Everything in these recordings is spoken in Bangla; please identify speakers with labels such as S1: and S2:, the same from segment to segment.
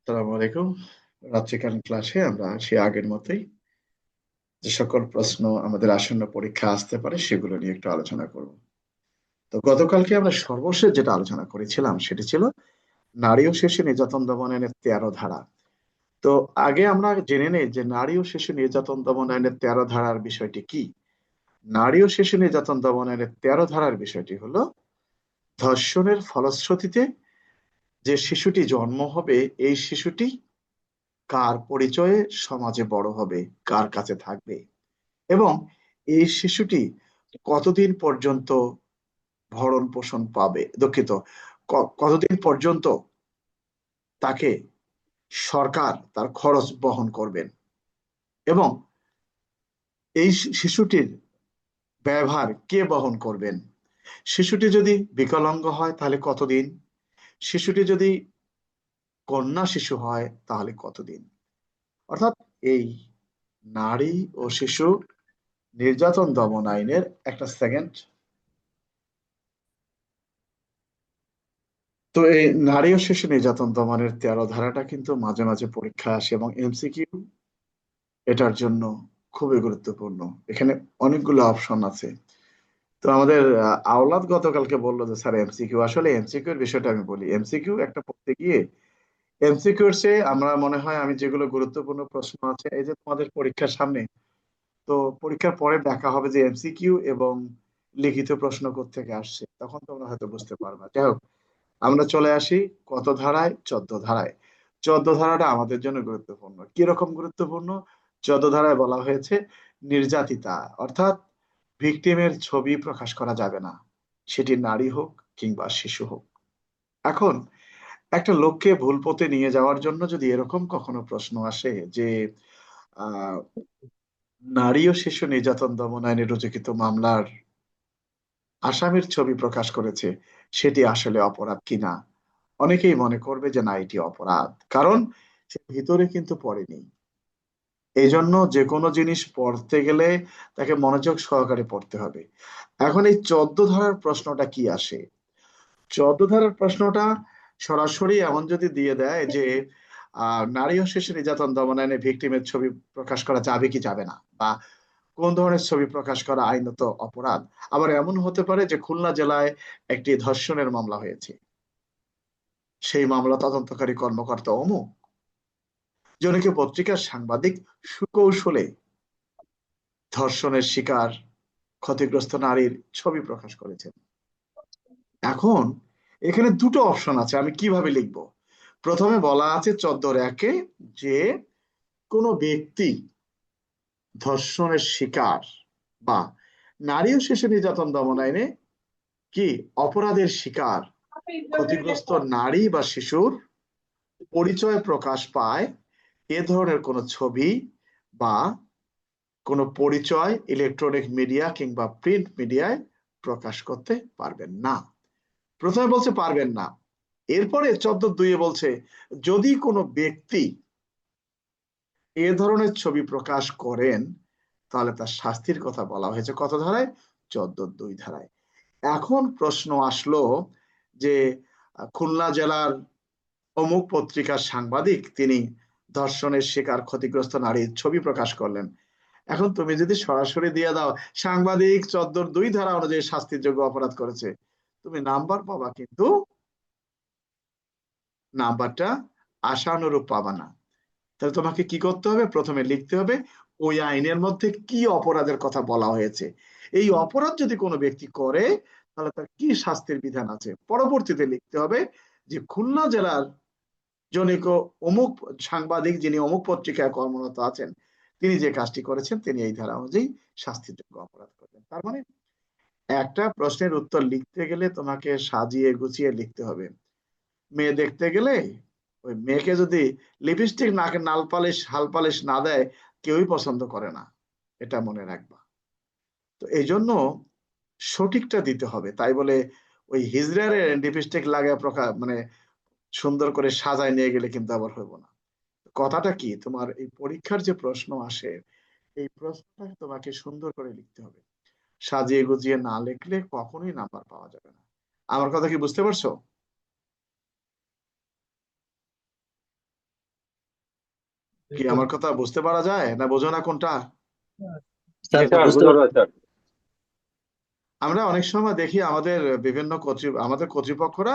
S1: আসসালামু আলাইকুম। রাত্রিকালীন ক্লাসে আমরা সে আগের মতোই যে সকল প্রশ্ন আমাদের আসন্ন পরীক্ষা আসতে পারে সেগুলো নিয়ে একটু আলোচনা করব। তো গতকালকে আমরা সর্বশেষ যেটা আলোচনা করেছিলাম সেটি ছিল নারী ও শিশু নির্যাতন দমন আইনের 13 ধারা। তো আগে আমরা জেনে নেই যে নারী ও শিশু নির্যাতন দমন আইনের 13 ধারার বিষয়টি কি। নারী ও শিশু নির্যাতন দমন আইনের 13 ধারার বিষয়টি হলো ধর্ষণের ফলশ্রুতিতে যে শিশুটি জন্ম হবে এই শিশুটি কার পরিচয়ে সমাজে বড় হবে, কার কাছে থাকবে এবং এই শিশুটি কতদিন পর্যন্ত ভরণ পোষণ পাবে, দুঃখিত, কতদিন পর্যন্ত তাকে সরকার তার খরচ বহন করবেন এবং এই শিশুটির ব্যয়ভার কে বহন করবেন। শিশুটি যদি বিকলাঙ্গ হয় তাহলে কতদিন, শিশুটি যদি কন্যা শিশু হয় তাহলে কতদিন। অর্থাৎ এই নারী ও শিশু নির্যাতন দমন আইনের একটা সেকেন্ড। তো এই নারী ও শিশু নির্যাতন দমনের 13 ধারাটা কিন্তু মাঝে মাঝে পরীক্ষা আসে এবং এমসিকিউ এটার জন্য খুবই গুরুত্বপূর্ণ। এখানে অনেকগুলো অপশন আছে। তো আমাদের আওলাদ গতকালকে বললো যে স্যার এমসিকিউ, আসলে এমসিকিউ এর বিষয়টা আমি বলি। এমসিকিউ একটা পড়তে গিয়ে এমসিকিউ এর চেয়ে আমরা মনে হয় আমি যেগুলো গুরুত্বপূর্ণ প্রশ্ন আছে, এই যে তোমাদের পরীক্ষার সামনে, তো পরীক্ষার পরে দেখা হবে যে এমসিকিউ এবং লিখিত প্রশ্ন কোত্থেকে আসছে, তখন তোমরা হয়তো বুঝতে পারবে। যাই হোক, আমরা চলে আসি কত ধারায়, 14 ধারায়। 14 ধারাটা আমাদের জন্য গুরুত্বপূর্ণ। কিরকম গুরুত্বপূর্ণ? 14 ধারায় বলা হয়েছে নির্যাতিতা অর্থাৎ ভিকটিমের ছবি প্রকাশ করা যাবে না, সেটি নারী হোক কিংবা শিশু হোক। এখন একটা লোককে ভুল পথে নিয়ে যাওয়ার জন্য যদি এরকম কখনো প্রশ্ন আসে যে আহ নারী ও শিশু নির্যাতন দমন আইনে রুজুকৃত মামলার আসামির ছবি প্রকাশ করেছে, সেটি আসলে অপরাধ কিনা, অনেকেই মনে করবে যে না এটি অপরাধ, কারণ সে ভিতরে কিন্তু পড়েনি। এই জন্য যে কোনো জিনিস পড়তে গেলে তাকে মনোযোগ সহকারে পড়তে হবে। এখন এই 14 ধারার প্রশ্নটা কি আসে? 14 ধারার প্রশ্নটা সরাসরি এমন যদি দিয়ে দেয় যে নারী ও শিশু নির্যাতন দমন আইনে ভিকটিমের ছবি প্রকাশ করা যাবে কি যাবে না, বা কোন ধরনের ছবি প্রকাশ করা আইনত অপরাধ। আবার এমন হতে পারে যে খুলনা জেলায় একটি ধর্ষণের মামলা হয়েছে, সেই মামলা তদন্তকারী কর্মকর্তা অমুক, জনৈক পত্রিকার সাংবাদিক সুকৌশলে ধর্ষণের শিকার ক্ষতিগ্রস্ত নারীর ছবি প্রকাশ করেছেন। এখন এখানে দুটো অপশন আছে, আমি কিভাবে লিখব। প্রথমে বলা আছে 14 যে কোনো ব্যক্তি ধর্ষণের শিকার বা নারী ও শিশু নির্যাতন দমন আইনে কি অপরাধের শিকার ক্ষতিগ্রস্ত নারী বা শিশুর পরিচয় প্রকাশ পায় এ ধরনের কোনো ছবি বা কোনো পরিচয় ইলেকট্রনিক মিডিয়া কিংবা প্রিন্ট মিডিয়ায় প্রকাশ করতে পারবেন না। প্রথমে বলছে পারবেন না, এরপরে 14(2) বলছে যদি কোনো ব্যক্তি এ ধরনের ছবি প্রকাশ করেন তাহলে তার শাস্তির কথা বলা হয়েছে কত ধারায়? 14(2) ধারায়। এখন প্রশ্ন আসলো যে খুলনা জেলার অমুক পত্রিকার সাংবাদিক তিনি ধর্ষণের শিকার ক্ষতিগ্রস্ত নারীর ছবি প্রকাশ করলেন। এখন তুমি যদি সরাসরি দিয়ে দাও সাংবাদিক 14(2) ধারা অনুযায়ী শাস্তির যোগ্য অপরাধ করেছে, তুমি নাম্বার পাবা কিন্তু নাম্বারটা আশানুরূপ পাবা না। তাহলে তোমাকে কি করতে হবে? প্রথমে লিখতে হবে ওই আইনের মধ্যে কি অপরাধের কথা বলা হয়েছে। এই অপরাধ যদি কোনো ব্যক্তি করে তাহলে তার কি শাস্তির বিধান আছে। পরবর্তীতে লিখতে হবে যে খুলনা জেলার জনৈক অমুক সাংবাদিক যিনি অমুক পত্রিকায় কর্মরত আছেন তিনি যে কাজটি করেছেন তিনি এই ধারা অনুযায়ী শাস্তিযোগ্য অপরাধ করবেন। তার মানে একটা প্রশ্নের উত্তর লিখতে গেলে তোমাকে সাজিয়ে গুছিয়ে লিখতে হবে। মেয়ে দেখতে গেলে ওই মেয়েকে যদি লিপস্টিক নাকে নাল পালিশ হাল পালিশ না দেয় কেউই পছন্দ করে না, এটা মনে রাখবা। তো এই জন্য সঠিকটা দিতে হবে, তাই বলে ওই হিজড়ারে লিপস্টিক লাগায় প্রকাশ মানে সুন্দর করে সাজায় নিয়ে গেলে কিন্তু আবার হইব না। কথাটা কি, তোমার এই পরীক্ষার যে প্রশ্ন আসে এই প্রশ্নটা তোমাকে সুন্দর করে লিখতে হবে। সাজিয়ে গুজিয়ে না লিখলে কখনোই নাম্বার পাওয়া যাবে না। আমার কথা কি বুঝতে পারছো? কি আমার কথা বুঝতে পারা যায় না? বোঝো না কোনটা?
S2: স্যার
S3: স্যার
S2: বুঝতে
S3: বুঝা
S2: পারছি।
S3: যায় স্যার।
S1: আমরা অনেক সময় দেখি আমাদের বিভিন্ন আমাদের কর্তৃপক্ষরা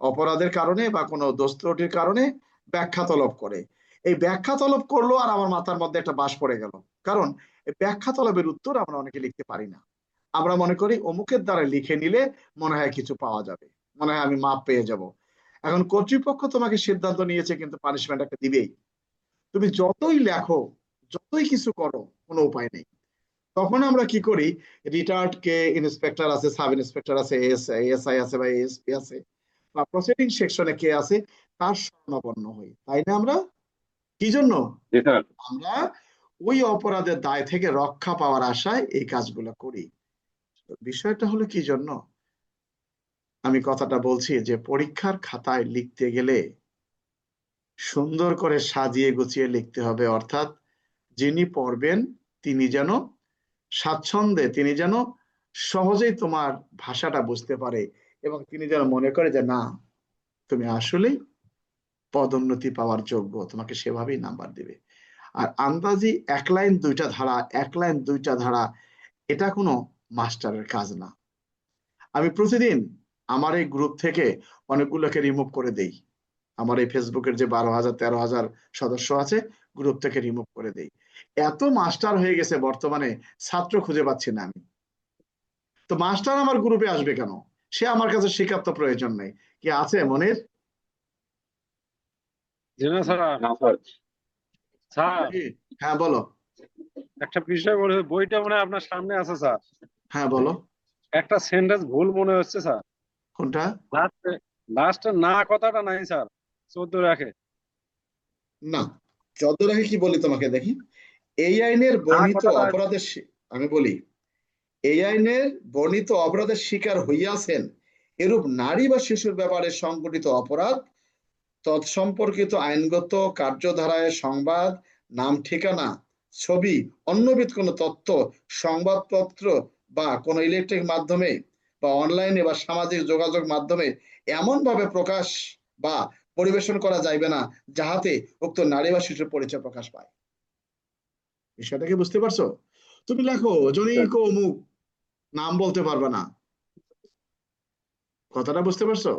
S1: অপরাধের কারণে বা কোনো দোষ ত্রুটির কারণে ব্যাখ্যা তলব করে। এই ব্যাখ্যা তলব করলো আর আমার মাথার মধ্যে একটা বাঁশ পড়ে গেল। কারণ এই ব্যাখ্যা তলবের উত্তর আমরা অনেকে লিখতে পারি না। আমরা মনে করি অমুকের দ্বারা লিখে নিলে মনে হয় কিছু পাওয়া যাবে, মনে হয় আমি মাপ পেয়ে যাব। এখন কর্তৃপক্ষ তোমাকে সিদ্ধান্ত নিয়েছে, কিন্তু পানিশমেন্ট একটা দিবেই। তুমি যতই লেখো, যতই কিছু করো, কোনো উপায় নেই। তখন আমরা কি করি, রিটায়ার্ড কে ইন্সপেক্টর আছে, সাব ইন্সপেক্টর আছে, এএসআই আছে বা এএসপি আছে, বা প্রসিডিং সেকশনে কে আছে, তার শরণাপন্ন হই, তাই না? আমরা কি জন্য?
S3: জি স্যার।
S1: আমরা ওই অপরাধের দায় থেকে রক্ষা পাওয়ার আশায় এই কাজগুলো করি। তো বিষয়টা হলো কি জন্য আমি কথাটা বলছি, যে পরীক্ষার খাতায় লিখতে গেলে সুন্দর করে সাজিয়ে গুছিয়ে লিখতে হবে। অর্থাৎ যিনি পড়বেন তিনি যেন স্বাচ্ছন্দ্যে, তিনি যেন সহজেই তোমার ভাষাটা বুঝতে পারে, এবং তিনি যেন মনে করে যে না, তুমি আসলেই পদোন্নতি পাওয়ার যোগ্য, তোমাকে সেভাবেই নাম্বার দিবে। আর আন্দাজি এক লাইন দুইটা ধারা, এক লাইন দুইটা ধারা, এটা কোনো মাস্টারের কাজ না। আমি প্রতিদিন আমার এই গ্রুপ থেকে অনেকগুলোকে রিমুভ করে দেই। আমার এই ফেসবুকের যে 12,000 13,000 সদস্য আছে, গ্রুপ থেকে রিমুভ করে দেই। এত মাস্টার হয়ে গেছে বর্তমানে, ছাত্র খুঁজে পাচ্ছি না আমি। তো মাস্টার আমার গ্রুপে আসবে কেন? সে আমার কাছে শেখার তো প্রয়োজন নেই। কি আছে মনির?
S2: জি না স্যার।
S3: না স্যার।
S2: স্যার
S1: কি? হ্যাঁ বলো।
S2: একটা বিষয় বলে, বইটা মনে হয় আপনার সামনে আছে স্যার।
S1: হ্যাঁ বলো।
S2: একটা সেন্টেন্স ভুল মনে হচ্ছে স্যার।
S1: কোনটা?
S2: লাস্টে, লাস্টে না কথাটা নাই স্যার, 14 রাখে।
S1: না, যত রাখে কি বলি তোমাকে দেখি। এই আইনের
S2: না
S1: বর্ণিত
S2: কথাটা আছে।
S1: অপরাধের আমি বলি, এই আইনের বর্ণিত অপরাধের শিকার হইয়াছেন এরূপ নারী বা শিশুর ব্যাপারে সংঘটিত অপরাধ, তৎসম্পর্কিত আইনগত কার্যধারায় সংবাদ, নাম ঠিকানা, ছবি, অন্যবিধ কোনো তথ্য সংবাদপত্র বা কোনো ইলেকট্রিক মাধ্যমে বা অনলাইনে বা সামাজিক যোগাযোগ মাধ্যমে এমন ভাবে প্রকাশ বা পরিবেশন করা যাইবে না যাহাতে উক্ত নারী বা শিশুর পরিচয় প্রকাশ পায়। বিষয়টা কি বুঝতে পারছো? তুমি লেখো জনিক অমুক, নাম বলতে পারবে না। কথাটা বুঝতে পারছো?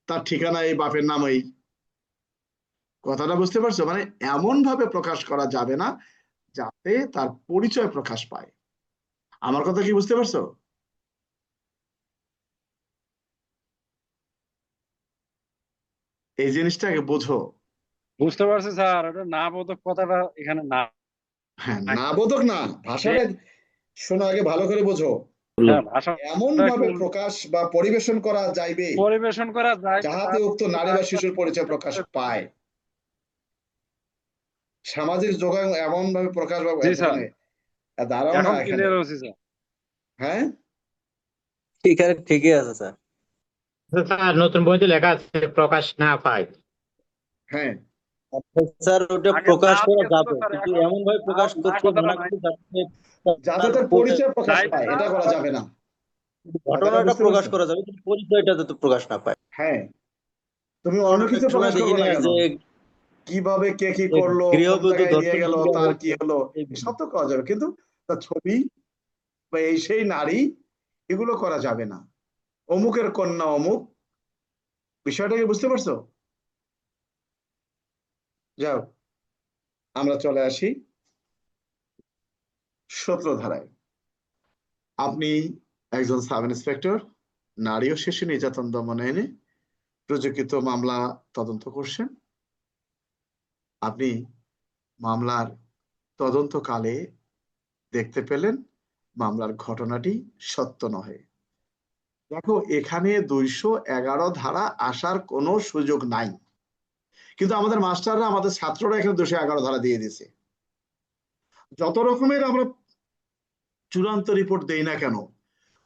S1: তার ঠিকানা এই, বাপের নাম এই। কথাটা বুঝতে পারছো? মানে এমন ভাবে প্রকাশ করা যাবে না যাতে তার পরিচয় প্রকাশ পায়। আমার কথা কি বুঝতে পারছো? এই জিনিসটাকে বোঝো।
S2: বুঝতে পারছি স্যার, ওটা না বোধক কথাটা এখানে না।
S1: হ্যাঁ, না বোধক না, ভাষাটা শোনো আগে ভালো করে বোঝো।
S2: হ্যাঁ,
S1: এমন
S2: ভাষাটা একটু
S1: ভাবে প্রকাশ বা পরিবেশন করা যাইবে
S2: পরিবেশন করা যায়
S1: যাহাতে উক্ত নারী বা শিশুর পরিচয় প্রকাশ পায়। সামাজিক যোগাযোগ এমন ভাবে প্রকাশ বা
S2: জি স্যার,
S1: এখানে দাঁড়াও না
S2: এখন
S1: এখানে।
S2: ক্লিয়ার হচ্ছে স্যার।
S1: হ্যাঁ
S4: এখানে ঠিকই আছে স্যার।
S5: স্যার নতুন বইতে লেখা আছে প্রকাশ না পায়।
S1: হ্যাঁ,
S4: স্যার ওটা
S2: আগে না
S4: প্রকাশ করা
S2: দিয়েছিল
S4: যাবে,
S2: স্যার,
S4: কিন্তু
S2: এখন
S4: এমন ভাবে প্রকাশ
S2: না
S4: করতে
S2: কথাটা
S4: মানা
S2: নাই।
S4: করতে যাতে
S1: যাতে
S4: তার
S1: তার পরিচয় প্রকাশ
S2: যাইবে
S1: পায়
S2: না
S1: এটা করা
S2: আবার।
S1: যাবে না। কথাটা
S4: ঘটনাটা
S1: বুঝতে
S4: প্রকাশ
S1: পারছো?
S4: করা যাবে, কিন্তু পরিচয়টা যাতে প্রকাশ না পায়।
S1: হ্যাঁ, তুমি
S4: কারণ
S1: অন্য কিছু
S4: অনেক
S1: প্রকাশ
S4: সময় দেখি
S1: করবে
S4: না
S1: না কেন?
S4: যে
S1: কিভাবে কে কি করলো, কোন
S4: গৃহবধূ
S1: জায়গায় নিয়ে
S4: ধর্ষণ
S1: গেল,
S4: কিভাবে
S1: তার কি
S4: হচ্ছে
S1: হলো,
S4: এইগুলো।
S1: সব তো করা যাবে, কিন্তু তার ছবি বা এই সেই নারী, এগুলো করা যাবে না। অমুকের কন্যা অমুক, বিষয়টা কি বুঝতে পারছো? যাও, আমরা চলে আসি 17 ধারায়। আপনি একজন সাব ইন্সপেক্টর, নারী ও শিশু নির্যাতন দমন আইনে প্রযোজিত মামলা তদন্ত করছেন। আপনি মামলার তদন্তকালে দেখতে পেলেন মামলার ঘটনাটি সত্য নহে। দেখো, এখানে 211 ধারা আসার কোনো সুযোগ নাই, কিন্তু আমাদের মাস্টাররা, আমাদের ছাত্ররা এখানে 211 ধারা দিয়ে দিছে। যত রকমের আমরা চূড়ান্ত রিপোর্ট দেই না কেন,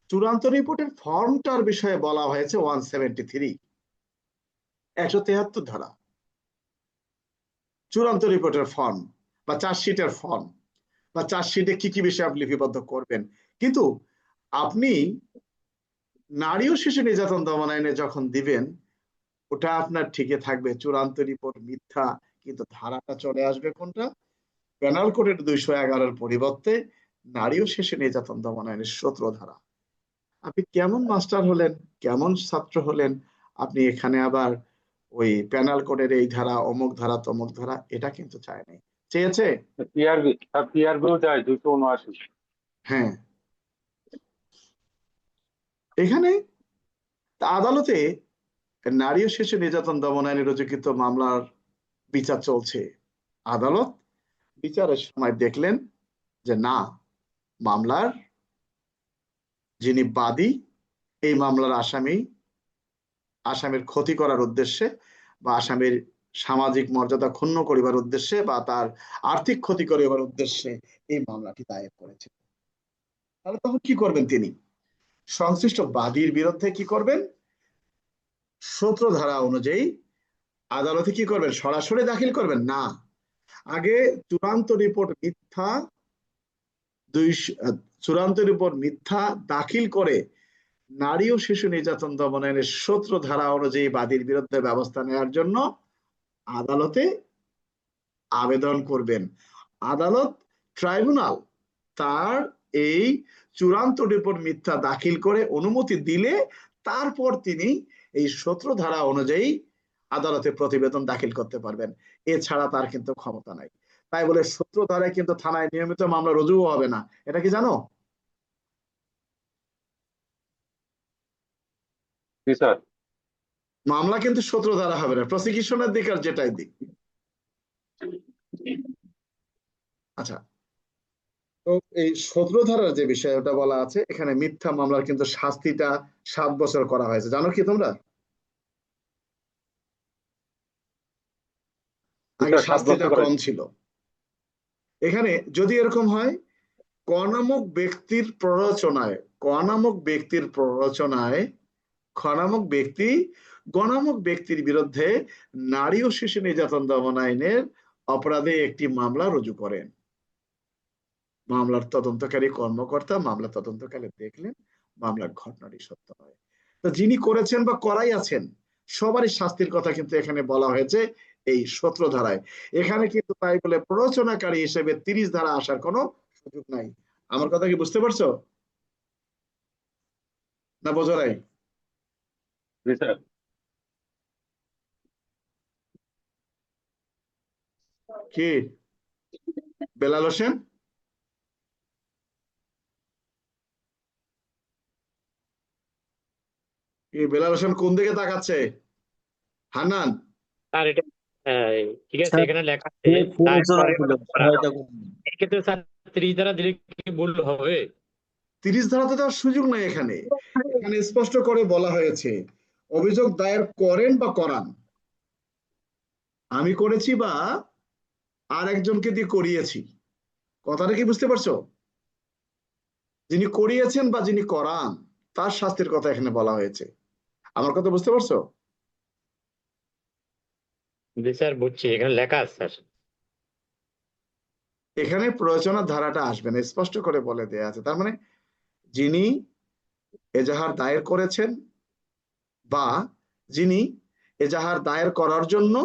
S1: চূড়ান্ত রিপোর্টের ফর্মটার বিষয়ে বলা হয়েছে 173, 173 ধারা, চূড়ান্ত রিপোর্টের ফর্ম বা চার্জশিটের ফর্ম, বা চার্জশিটে কি কি বিষয় আপনি লিপিবদ্ধ করবেন। কিন্তু আপনি নারী ও শিশু নির্যাতন দমন আইনে যখন দিবেন, ওটা আপনার ঠিকই থাকবে, চূড়ান্ত রিপোর্ট মিথ্যা কিন্তু ধারাটা চলে আসবে কোনটা? পেনাল কোডের 211-র পরিবর্তে নারী ও শিশু নির্যাতন দমন আইনের 17 ধারা। আপনি কেমন মাস্টার হলেন, কেমন ছাত্র হলেন, আপনি এখানে আবার ওই পেনাল কোডের এই ধারা, অমুক ধারা, তমুক ধারা, এটা কিন্তু চায় নাই। চেয়েছে?
S2: পিআরবিও যায় 279।
S1: হ্যাঁ। এখানে আদালতে নারী ও শিশু নির্যাতন দমন আইনে রুজুকৃত মামলার বিচার চলছে। আদালত বিচারের সময় দেখলেন যে না, মামলার যিনি বাদী, এই মামলার আসামির ক্ষতি করার উদ্দেশ্যে বা আসামির সামাজিক মর্যাদা ক্ষুণ্ণ করিবার উদ্দেশ্যে বা তার আর্থিক ক্ষতি করিবার উদ্দেশ্যে এই মামলাটি দায়ের করেছে। তাহলে তখন কি করবেন তিনি? সংশ্লিষ্ট বাদীর বিরুদ্ধে কি করবেন? 17 ধারা অনুযায়ী আদালতে কি করবেন? সরাসরি দাখিল করবেন না, আগে চূড়ান্ত রিপোর্ট মিথ্যা দাখিল করে নারী ও শিশু নির্যাতন দমন আইনের 17 ধারা অনুযায়ী বাদীর বিরুদ্ধে ব্যবস্থা নেওয়ার জন্য আদালতে আবেদন করবেন। আদালত, ট্রাইব্যুনাল তার এই চূড়ান্ত রিপোর্ট মিথ্যা দাখিল করে অনুমতি দিলে তারপর তিনি এই 17 ধারা অনুযায়ী আদালতে প্রতিবেদন দাখিল করতে পারবেন। এছাড়া তার কিন্তু ক্ষমতা নাই। তাই বলে 17 ধারায় কিন্তু থানায় নিয়মিত মামলা রুজুও হবে না, এটা কি জানো?
S2: জি স্যার।
S1: মামলা কিন্তু 17 ধারা হবে না, প্রসিকিউশনের দিক আর যেটাই দিক। আচ্ছা, তো এই 17 ধারার যে বিষয়টা বলা আছে, এখানে মিথ্যা মামলার কিন্তু শাস্তিটা 7 বছর করা হয়েছে, জানো কি তোমরা? আগে শাস্তিটা কম ছিল। এখানে যদি এরকম হয়, ক নামক ব্যক্তির প্ররোচনায় গ নামক ব্যক্তির বিরুদ্ধে নারী ও শিশু নির্যাতন দমন আইনের অপরাধে একটি মামলা রুজু করেন। মামলার তদন্তকারী কর্মকর্তা মামলা তদন্তকালে দেখলেন মামলার ঘটনাটি সত্য নয়, তো যিনি করেছেন বা করাই আছেন সবারই শাস্তির কথা কিন্তু এখানে বলা হয়েছে এই 17 ধারায়। এখানে কিন্তু তাই বলে প্ররোচনাকারী হিসেবে 30 ধারা আসার কোনো সুযোগ নাই। আমার কথা কি বুঝতে পারছো না বোঝো নাই?
S2: জি স্যার।
S1: কি বেলাল হোসেন, বেলাল হোসেন কোন দিকে তাকাচ্ছে? হান্নান,
S5: স্যার এটা ঠিক আছে,
S4: স্যার,
S5: এখানে লেখা আছে
S4: এই প্ররোচনা
S5: দায়ের
S4: ছিল,
S5: করে করা।
S4: সহায়তা করুন।
S5: এক্ষেত্রে স্যার 30 দ্বারা দিলে কি ভুল হবে?
S1: 30 ধারাতে দেওয়ার সুযোগ নাই। এখানে এখানে স্পষ্ট করে বলা হয়েছে অভিযোগ দায়ের করেন বা করান। আমি করেছি বা আর একজনকে দিয়ে করিয়েছি, কথাটা কি বুঝতে পারছো? যিনি করিয়েছেন বা যিনি করান তার শাস্তির কথা এখানে বলা হয়েছে। আমার কথা বুঝতে পারছো?
S5: জি স্যার, বুঝছি, এখানে লেখা আছে স্যার।
S1: এখানে প্ররোচনার ধারাটা আসবে না, স্পষ্ট করে বলে দেয়া আছে। তার মানে যিনি এজাহার দায়ের করেছেন বা যিনি এজাহার দায়ের করার জন্য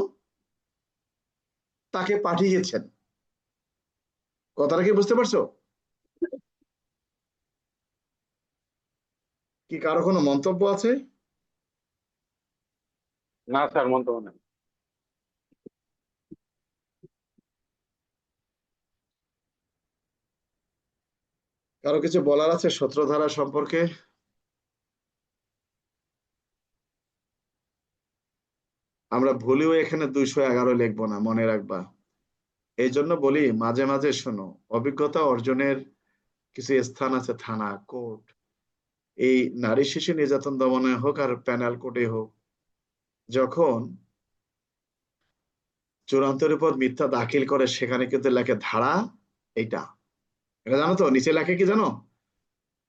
S1: তাকে পাঠিয়েছেন, কথাটা কি বুঝতে পারছো? কি কারো কোনো মন্তব্য আছে?
S2: না স্যার, মন্তব্য নেই।
S1: কারো কিছু বলার আছে 17 ধারা সম্পর্কে? আমরা ভুলেও এখানে 211 লিখবো না, মনে রাখবা। এই জন্য বলি মাঝে মাঝে শোনো, অভিজ্ঞতা অর্জনের কিছু স্থান আছে, থানা, কোর্ট, এই নারী শিশু নির্যাতন দমনে হোক আর প্যানেল কোর্টে হোক, যখন চূড়ান্তের উপর মিথ্যা দাখিল করে সেখানে কিন্তু লেখে ধারা এটা জানো তো? নিচে লেখে কি জানো?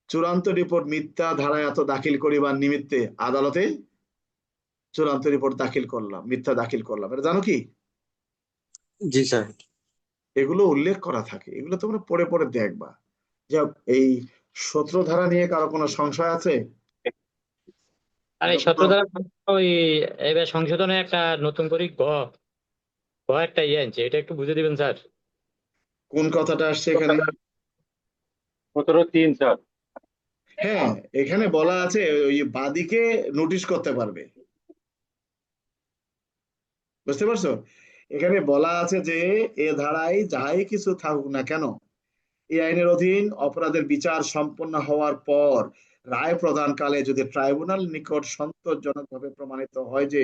S1: চূড়ান্ত রিপোর্ট মিথ্যা ধারা এত দাখিল করিবার নিমিত্তে আদালতে চূড়ান্ত রিপোর্ট দাখিল করলাম, মিথ্যা দাখিল করলাম, এটা জানো কি?
S4: জি স্যার।
S1: এগুলো উল্লেখ করা থাকে, এগুলো তোমরা পড়ে পড়ে দেখবা। যাক, এই 17 ধারা নিয়ে কারো কোনো সংশয় আছে?
S5: আর এই 17 দ্বারা ওই এবার সংশোধনে একটা নতুন করে একটা আনছে, এটা একটু বুঝে দিবেন স্যার।
S1: কোন কথাটা আসছে এখানে?
S2: 17-3 স্যার।
S1: হ্যাঁ, এখানে বলা আছে ওই বাদীকে নোটিশ করতে পারবে, বুঝতে পারছো? এখানে বলা আছে যে এ ধারায় যাই কিছু থাকুক না কেন, এই আইনের অধীন অপরাধের বিচার সম্পন্ন হওয়ার পর রায় প্রদানকালে যদি ট্রাইব্যুনাল নিকট সন্তোষজনকভাবে প্রমাণিত হয় যে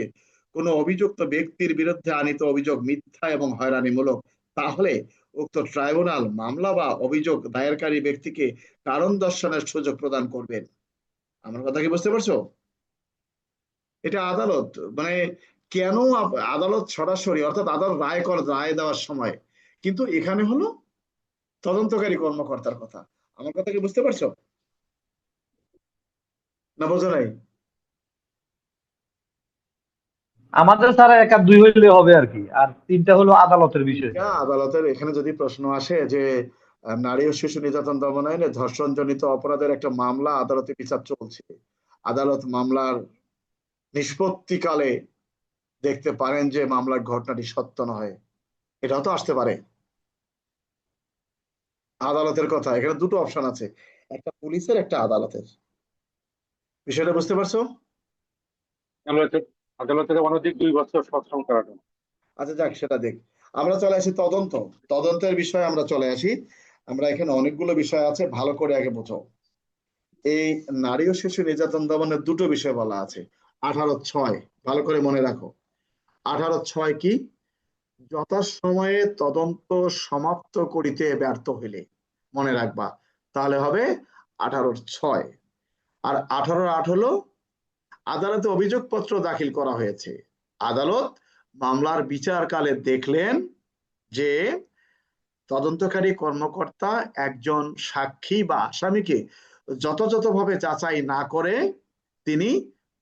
S1: কোনো অভিযুক্ত ব্যক্তির বিরুদ্ধে আনীত অভিযোগ মিথ্যা এবং হয়রানিমূলক, তাহলে উক্ত ট্রাইব্যুনাল মামলা বা অভিযোগ দায়েরকারী ব্যক্তিকে কারণ দর্শানোর সুযোগ প্রদান করবেন। আমার কথা কি বুঝতে পারছো? এটা আদালত, মানে কেন আদালত সরাসরি, অর্থাৎ আদালত রায় দেওয়ার সময়, কিন্তু এখানে হলো তদন্তকারী কর্মকর্তার কথা। আমার কথা কি বুঝতে পারছো না বোঝো নাই?
S3: আমাদের স্যার 1 আর 2 হইলে হবে আর কি, আর 3টা হলো আদালতের বিষয়।
S1: আদালতের এখানে যদি প্রশ্ন আসে যে নারী ও শিশু নির্যাতন দমন আইনে ধর্ষণজনিত অপরাধের একটা মামলা আদালতে বিচার চলছে, আদালত মামলার নিষ্পত্তিকালে দেখতে পারেন যে মামলার ঘটনাটি সত্য নয়, এটাও তো আসতে পারে। আদালতের কথা, এখানে দুটো অপশন আছে, একটা পুলিশের একটা আদালতের। বিষয়টা বুঝতে পারছো?
S2: আদালতের অনধিক 2 বছর সশ্রম কারাদণ্ড।
S1: আচ্ছা যাক, সেটা দেখ। আমরা চলে আসি তদন্তের বিষয়ে আমরা চলে আসি। আমরা এখানে অনেকগুলো বিষয় আছে, ভালো করে আগে বোঝো। এই নারী ও শিশু নির্যাতন দমনের দুটো বিষয় বলা আছে। 18(6) ভালো করে মনে রাখো। 18(6) কি? যথাসময়ে তদন্ত সমাপ্ত করিতে ব্যর্থ হইলে, মনে রাখবা, তাহলে হবে 18(6). আর 18(8) হলো আদালতে অভিযোগপত্র দাখিল করা হয়েছে, আদালত মামলার বিচারকালে দেখলেন যে তদন্তকারী কর্মকর্তা একজন সাক্ষী বা আসামিকে যথাযথভাবে যাচাই না করে তিনি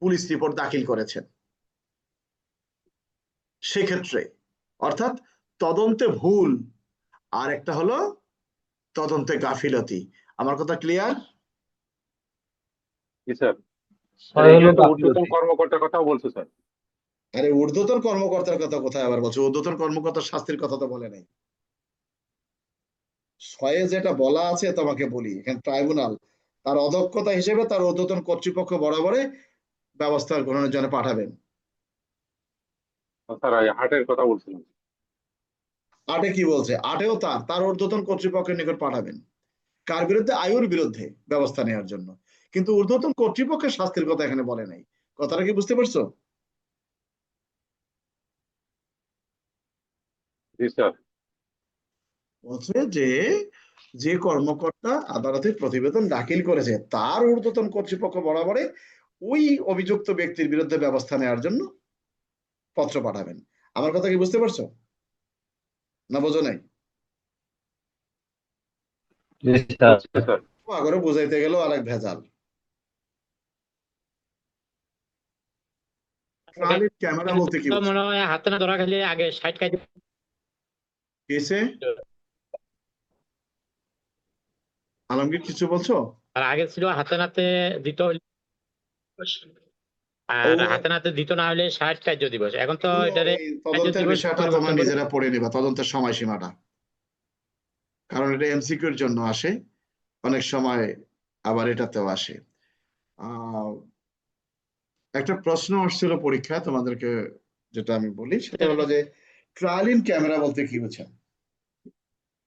S1: পুলিশ রিপোর্ট দাখিল করেছেন, সেক্ষেত্রে, অর্থাৎ তদন্তে ভুল, আর একটা হলো তদন্তে গাফিলতি। আমার কথা ক্লিয়ার?
S2: জি স্যার।
S3: ছয় হলো
S2: এখানে তো ঊর্ধ্বতন
S3: গাফিলতি।
S2: কর্মকর্তার কথাও বলছে স্যার।
S1: আরে ঊর্ধ্বতন কর্মকর্তার কথা কোথায় আবার বলছো? ঊর্ধ্বতন কর্মকর্তার শাস্তির কথা তো বলে নাই। 6 যেটা বলা আছে তোমাকে বলি, এখানে ট্রাইব্যুনাল তার অদক্ষতা হিসেবে তার ঊর্ধ্বতন কর্তৃপক্ষ বরাবরে ব্যবস্থা গ্রহণের জন্য পাঠাবেন।
S2: স্যার হাটের কথা বলছিলাম।
S1: 8 কি বলছে? 8-এও তার ঊর্ধ্বতন কর্তৃপক্ষের নিকট পাঠাবেন, কার বিরুদ্ধে? আয়ুর বিরুদ্ধে ব্যবস্থা নেওয়ার জন্য। কিন্তু ঊর্ধ্বতন কর্তৃপক্ষের শাস্তির কথা এখানে বলে নাই। কথাটা কি বুঝতে পারছো?
S2: জি স্যার।
S1: বলছে যে যে কর্মকর্তা আদালতে প্রতিবেদন দাখিল করেছে তার ঊর্ধ্বতন কর্তৃপক্ষ বরাবরে ওই অভিযুক্ত ব্যক্তির বিরুদ্ধে ব্যবস্থা নেওয়ার জন্য পত্র পাঠাবেন। আমার কথা কি বুঝতে পারছো না বোঝো নাই?
S3: জি স্যার।
S2: বুঝছি স্যার।
S1: আগরে বুঝাইতে গেল আরেক ভেজাল। ট্রায়ালের ক্যামেরা বলতে কি
S5: তো
S1: বুঝছো?
S5: মনে হয় হাতে না ধরা খেলে আগে 60 কাজ,
S1: কেসে আলমগীর কিছু বলছো?
S5: আর আগে ছিল হাতে নাতে দিত,
S1: ও,
S5: আর হাতে নাতে দিত না হলে 60 কার্য দিবস। এখন তো
S1: এগুলো
S5: এটারে
S1: ওই
S5: কার্য
S1: তদন্তের
S5: দিবস
S1: বিষয়টা তোমার
S5: পরিবর্তন করে।
S1: নিজেরা পড়ে নিবা, তদন্তের সময়সীমাটা, কারণ এটা এমসিকিউর জন্য আসে অনেক সময়, আবার এটাতেও আসে। আহ একটা প্রশ্ন আসছিল পরীক্ষায় তোমাদেরকে, যেটা আমি বলি সেটা হলো যে ট্রায়াল ইন ক্যামেরা বলতে কি বোঝায়?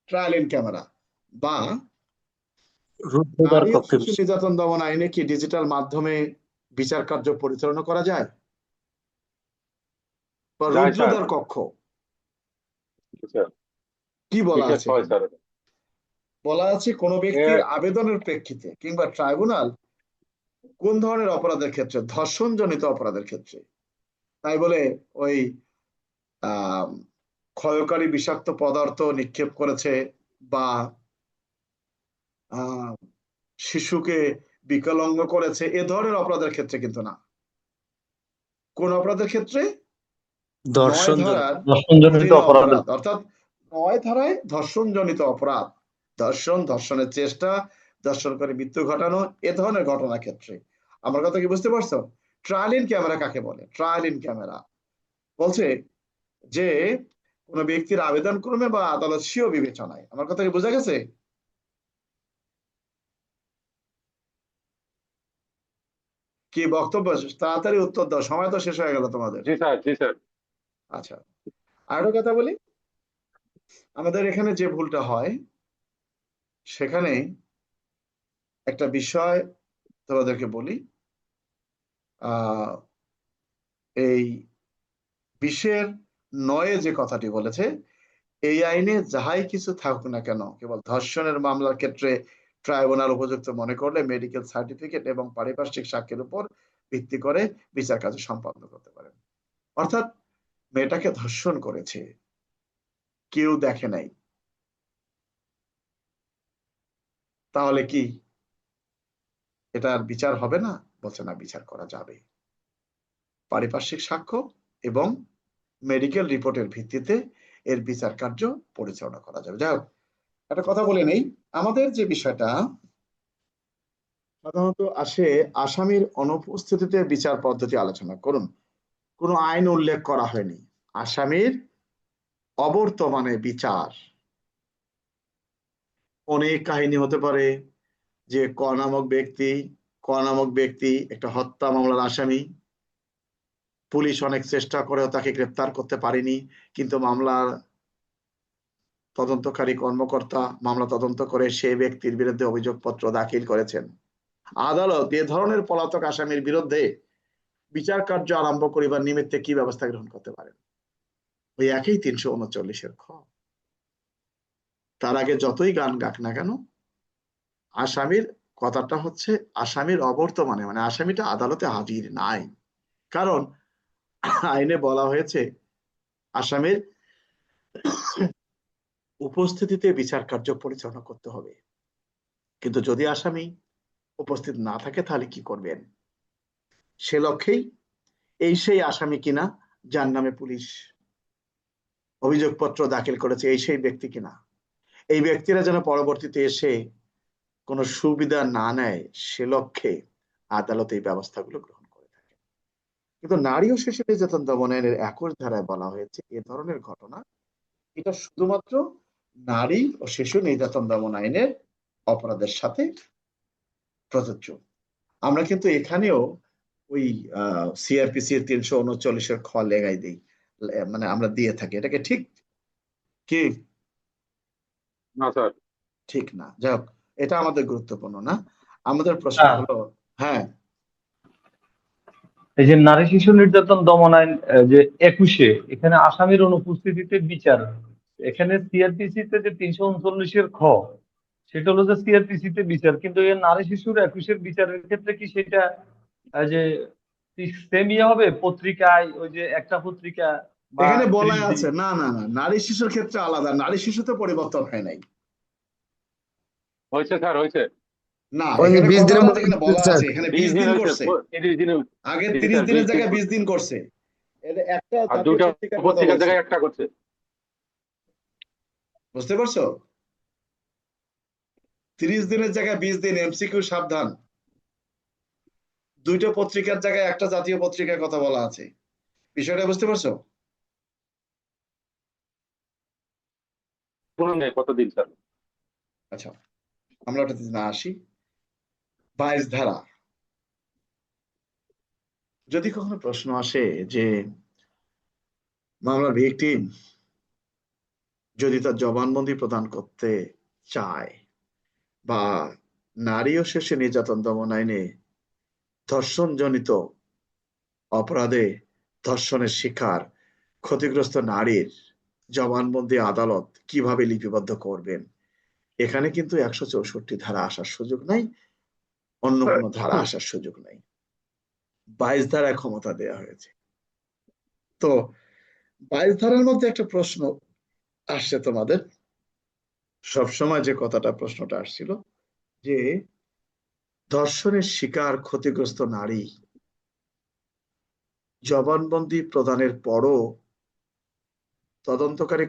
S1: ট্রায়াল ইন ক্যামেরা বা
S3: রুদ্ধদ্বার
S1: নারী ও
S3: কক্ষে
S1: শিশু নির্যাতন দমন আইনে কি ডিজিটাল মাধ্যমে বিচার কার্য পরিচালনা করা যায়? বা
S2: যায় স্যার।
S1: রুদ্রদ্বার কক্ষ
S2: জি স্যার।
S1: কি বলা
S2: বিশেষ
S1: আছে
S2: হয়
S1: এখানে?
S2: স্যার।
S1: বলা আছে কোন ব্যক্তির আবেদনের প্রেক্ষিতে কিংবা ট্রাইব্যুনাল কোন ধরনের অপরাধের ক্ষেত্রে? ধর্ষণজনিত অপরাধের ক্ষেত্রে। তাই বলে ওই আহ ক্ষয়কারী বিষাক্ত পদার্থ নিক্ষেপ করেছে বা আহ শিশুকে বিকলাঙ্গ করেছে, এ ধরনের অপরাধের ক্ষেত্রে কিন্তু না। কোন অপরাধের ক্ষেত্রে? 9 ধারার
S3: দর্শনজনিত
S1: অধীনে
S3: অপরাধ।
S1: অপরাধ, অর্থাৎ 9 ধারায় ধর্ষণজনিত অপরাধ, ধর্ষণের চেষ্টা, ধর্ষণ করে মৃত্যু ঘটানো, এ ধরনের ঘটনার ক্ষেত্রে। আমার কথা কি বুঝতে পারছো? ট্রায়াল ইন ক্যামেরা কাকে বলে? ট্রায়াল ইন ক্যামেরা বলছে যে কোনো ব্যক্তির আবেদন ক্রমে বা আদালত স্বীয় বিবেচনায়। আমার কথা কি বোঝা গেছে? কি বক্তব্য? তাড়াতাড়ি উত্তর দাও, সময় তো শেষ হয়ে গেল তোমাদের।
S2: জি স্যার, জি স্যার।
S1: আচ্ছা, আরো কথা বলি, আমাদের এখানে যে ভুলটা হয়, সেখানে একটা বিষয় তোমাদেরকে বলি। এই 20-9 যে কথাটি বলেছে, এই আইনে যাহাই কিছু থাকুক না কেন, কেবল ধর্ষণের মামলার ক্ষেত্রে ট্রাইব্যুনাল উপযুক্ত মনে করলে মেডিকেল সার্টিফিকেট এবং পারিপার্শ্বিক সাক্ষ্যের উপর ভিত্তি করে বিচার কার্য সম্পন্ন করতে পারেন। অর্থাৎ মেয়েটাকে ধর্ষণ করেছে, কেউ দেখে নাই, তাহলে কি এটার বিচার হবে না? বলছে না, বিচার করা যাবে। পারিপার্শ্বিক সাক্ষ্য এবং মেডিকেল রিপোর্টের ভিত্তিতে এর বিচার কার্য পরিচালনা করা যাবে। যাই হোক, একটা কথা বলে নেই, আমাদের যে বিষয়টা সাধারণত আসে আসামির অনুপস্থিতিতে বিচার পদ্ধতি আলোচনা করুন। কোনো আইন উল্লেখ করা হয়নি। আসামির অবর্তমানে বিচার, অনেক কাহিনী হতে পারে যে ক নামক ব্যক্তি একটা হত্যা মামলার আসামি, পুলিশ অনেক চেষ্টা করেও তাকে গ্রেপ্তার করতে পারেনি, কিন্তু মামলার তদন্তকারী কর্মকর্তা মামলা তদন্ত করে সেই ব্যক্তির বিরুদ্ধে অভিযোগপত্র দাখিল করেছেন। আদালত এ ধরনের পলাতক আসামির বিরুদ্ধে বিচার কার্য আরম্ভ করিবার নিমিত্তে কি ব্যবস্থা গ্রহণ করতে পারেন? ওই একই 339-এর খ। তার আগে যতই গান গাক না কেন, আসামির কথাটা হচ্ছে আসামির অবর্তমানে, মানে আসামিটা আদালতে হাজির নাই। কারণ আইনে বলা হয়েছে আসামির উপস্থিতিতে বিচার কার্য পরিচালনা করতে হবে। কিন্তু যদি আসামি উপস্থিত না থাকে তাহলে কি করবেন? সে লক্ষ্যেই এই সেই আসামি কিনা যার নামে পুলিশ অভিযোগপত্র দাখিল করেছে, এই সেই ব্যক্তি কিনা, এই ব্যক্তিরা যেন পরবর্তীতে এসে কোনো সুবিধা না নেয়, সে লক্ষ্যে আদালত এই ব্যবস্থাগুলো গ্রহণ করে থাকে। কিন্তু নারী ও শিশু নির্যাতন দমন আইনের 21 ধারায় বলা হয়েছে এ ধরনের ঘটনা এটা শুধুমাত্র নারী ও শিশু নির্যাতন দমন আইনের অপরাধের সাথে প্রযোজ্য। আমরা কিন্তু এখানেও ওই সিআরপিসি 339-এর খ লেগাই দিই, মানে আমরা দিয়ে থাকি। এটাকে ঠিক কি?
S2: না স্যার।
S1: ঠিক না। যাই হোক, এটা আমাদের গুরুত্বপূর্ণ না। আমাদের প্রশ্ন হলো, হ্যাঁ,
S3: এই যে নারী শিশু নির্যাতন দমন আইন যে 21-এ, এখানে আসামির অনুপস্থিতিতে বিচার, এখানে সিআরপিসি তে যে 339-এর খ, সেটা হলো যে সিআরপিসি তে বিচার, কিন্তু এই নারী শিশুর 21-এর বিচারের ক্ষেত্রে কি সেটা যে সেম ইয়ে হবে? পত্রিকায় ওই যে একটা পত্রিকা বা
S1: এখানে বলাই
S3: 30 দিন।
S1: আছে, না না না, নারী শিশুর ক্ষেত্রে আলাদা, নারী শিশুতে পরিবর্তন হয় নাই।
S2: হয়েছে স্যার, হয়েছে।
S1: না,
S4: ওই
S1: এখানে
S4: 20
S1: কথা
S4: দিনের
S1: বলতে
S4: মধ্যে
S1: এখানে বলা
S4: স্যার
S1: আছে, এখানে
S2: 20
S1: 20
S2: দিন
S1: দিন
S2: হয়েছে,
S1: করছে,
S2: 30 দিন।
S1: আগে
S2: জি
S1: 30
S2: স্যার,
S1: দিনের
S2: 20 দিন
S1: জায়গায় 20 দিন করছে। এটা একটা
S2: আর
S1: জাতীয়
S2: দুইটা
S1: পত্রিকার কথা
S2: পত্রিকার
S1: বলছে,
S2: জায়গায় একটা করছে।
S1: বুঝতে পারছো? 30 দিনের জায়গায় 20 দিন, এমসিকিউ সাবধান। দুইটা পত্রিকার জায়গায় একটা জাতীয় পত্রিকার কথা বলা আছে, বিষয়টা বুঝতে পারছো?
S2: কোনো নেই কতদিন স্যার।
S1: আচ্ছা, আমরা ওটাতে না আসি। 22 ধারা, যদি কখনো প্রশ্ন আসে যে মামলার ভিকটিম যদি তার জবানবন্দি প্রদান করতে চায়, বা নারী ও শিশু নির্যাতন দমন আইনে ধর্ষণজনিত অপরাধে ধর্ষণের শিকার ক্ষতিগ্রস্ত নারীর জবানবন্দি আদালত কিভাবে লিপিবদ্ধ করবেন, এখানে কিন্তু 164 ধারা আসার সুযোগ নাই, অন্য কোনো ধারা আসার সুযোগ নাই। 22 ধারায় ক্ষমতা দেওয়া হয়েছে। তো 22 ধারার মধ্যে একটা প্রশ্ন আসছে তোমাদের, সবসময় যে প্রশ্নটা আসছিল যে ধর্ষণের শিকার ক্ষতিগ্রস্ত নারী জবানবন্দি প্রদানের পরও তদন্তকারী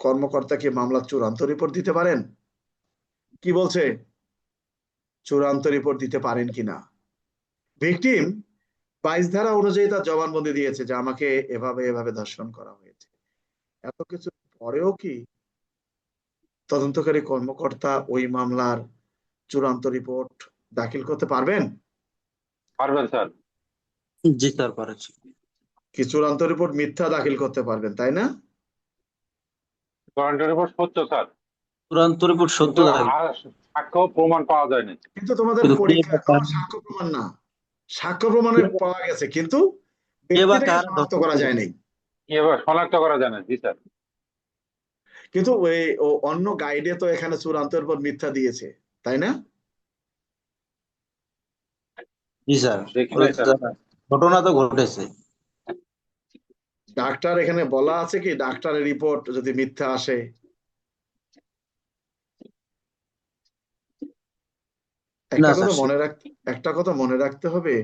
S1: কর্মকর্তা কি মামলা চূড়ান্ত রিপোর্ট দিতে পারেন? কি বলছে? চূড়ান্ত রিপোর্ট দিতে পারেন কিনা? ভিকটিম 22 ধারা অনুযায়ী তার জবানবন্দি দিয়েছে যে আমাকে এভাবে এভাবে ধর্ষণ করা হয়েছে, এত কিছুর পরেও কি তদন্তকারী কর্মকর্তা ওই মামলার চূড়ান্ত রিপোর্ট দাখিল করতে পারবেন?
S2: পারবেন স্যার।
S4: জি স্যার পারছি।
S1: কি চূড়ান্ত রিপোর্ট মিথ্যা দাখিল করতে পারবেন, তাই না?
S2: চূড়ান্ত রিপোর্ট সত্য স্যার,
S4: চূড়ান্ত রিপোর্ট সত্য
S2: কিন্তু
S4: দাখিল।
S2: আর সাক্ষ্য প্রমাণ পাওয়া যায়নি।
S1: কিন্তু তোমাদের
S4: কিন্তু কে
S1: পরীক্ষা
S4: বা
S1: এখনো
S4: কার
S1: সাক্ষ্য প্রমাণ না, সাক্ষ্য প্রমাণের পাওয়া গেছে কিন্তু
S4: কে বা
S1: ব্যক্তিটাকে
S4: কার
S1: শনাক্ত করা যায় নাই।
S2: এবার শনাক্ত করা যায় না। জি স্যার।
S1: কিন্তু অন্য গাইডে তো এখানে চূড়ান্তের পর মিথ্যা দিয়েছে, তাই না?
S4: জি স্যার,
S2: দেখি নাই স্যার।
S4: ঘটনা তো ঘটেছে।
S1: ডাক্তার এখানে বলা আছে কি ডাক্তারের রিপোর্ট যদি মিথ্যা আসে?
S4: না
S1: একটা
S4: স্যার,
S1: কথা মনে রাখতে হবে,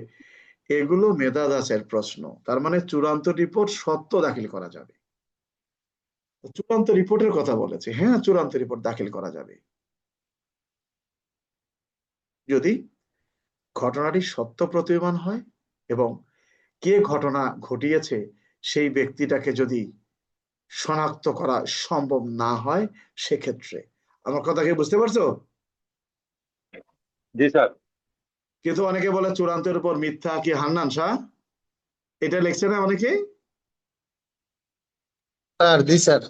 S1: এগুলো মেধা যাচাইয়ের প্রশ্ন। তার মানে চূড়ান্ত রিপোর্ট সত্য দাখিল করা যাবে। চূড়ান্ত রিপোর্টের কথা বলেছে, হ্যাঁ চূড়ান্ত রিপোর্ট দাখিল করা যাবে যদি ঘটনাটি সত্য প্রতীয়মান হয় এবং কে ঘটনা ঘটিয়েছে সেই ব্যক্তিটাকে যদি শনাক্ত করা সম্ভব না হয় সেক্ষেত্রে। আমার কথা কি বুঝতে পারছো?
S2: জি স্যার।
S1: কিন্তু অনেকে বলে চূড়ান্তের উপর মিথ্যা, কি হান্নান শাহ এটা লিখছে না অনেকে?
S6: স্যার জি স্যার।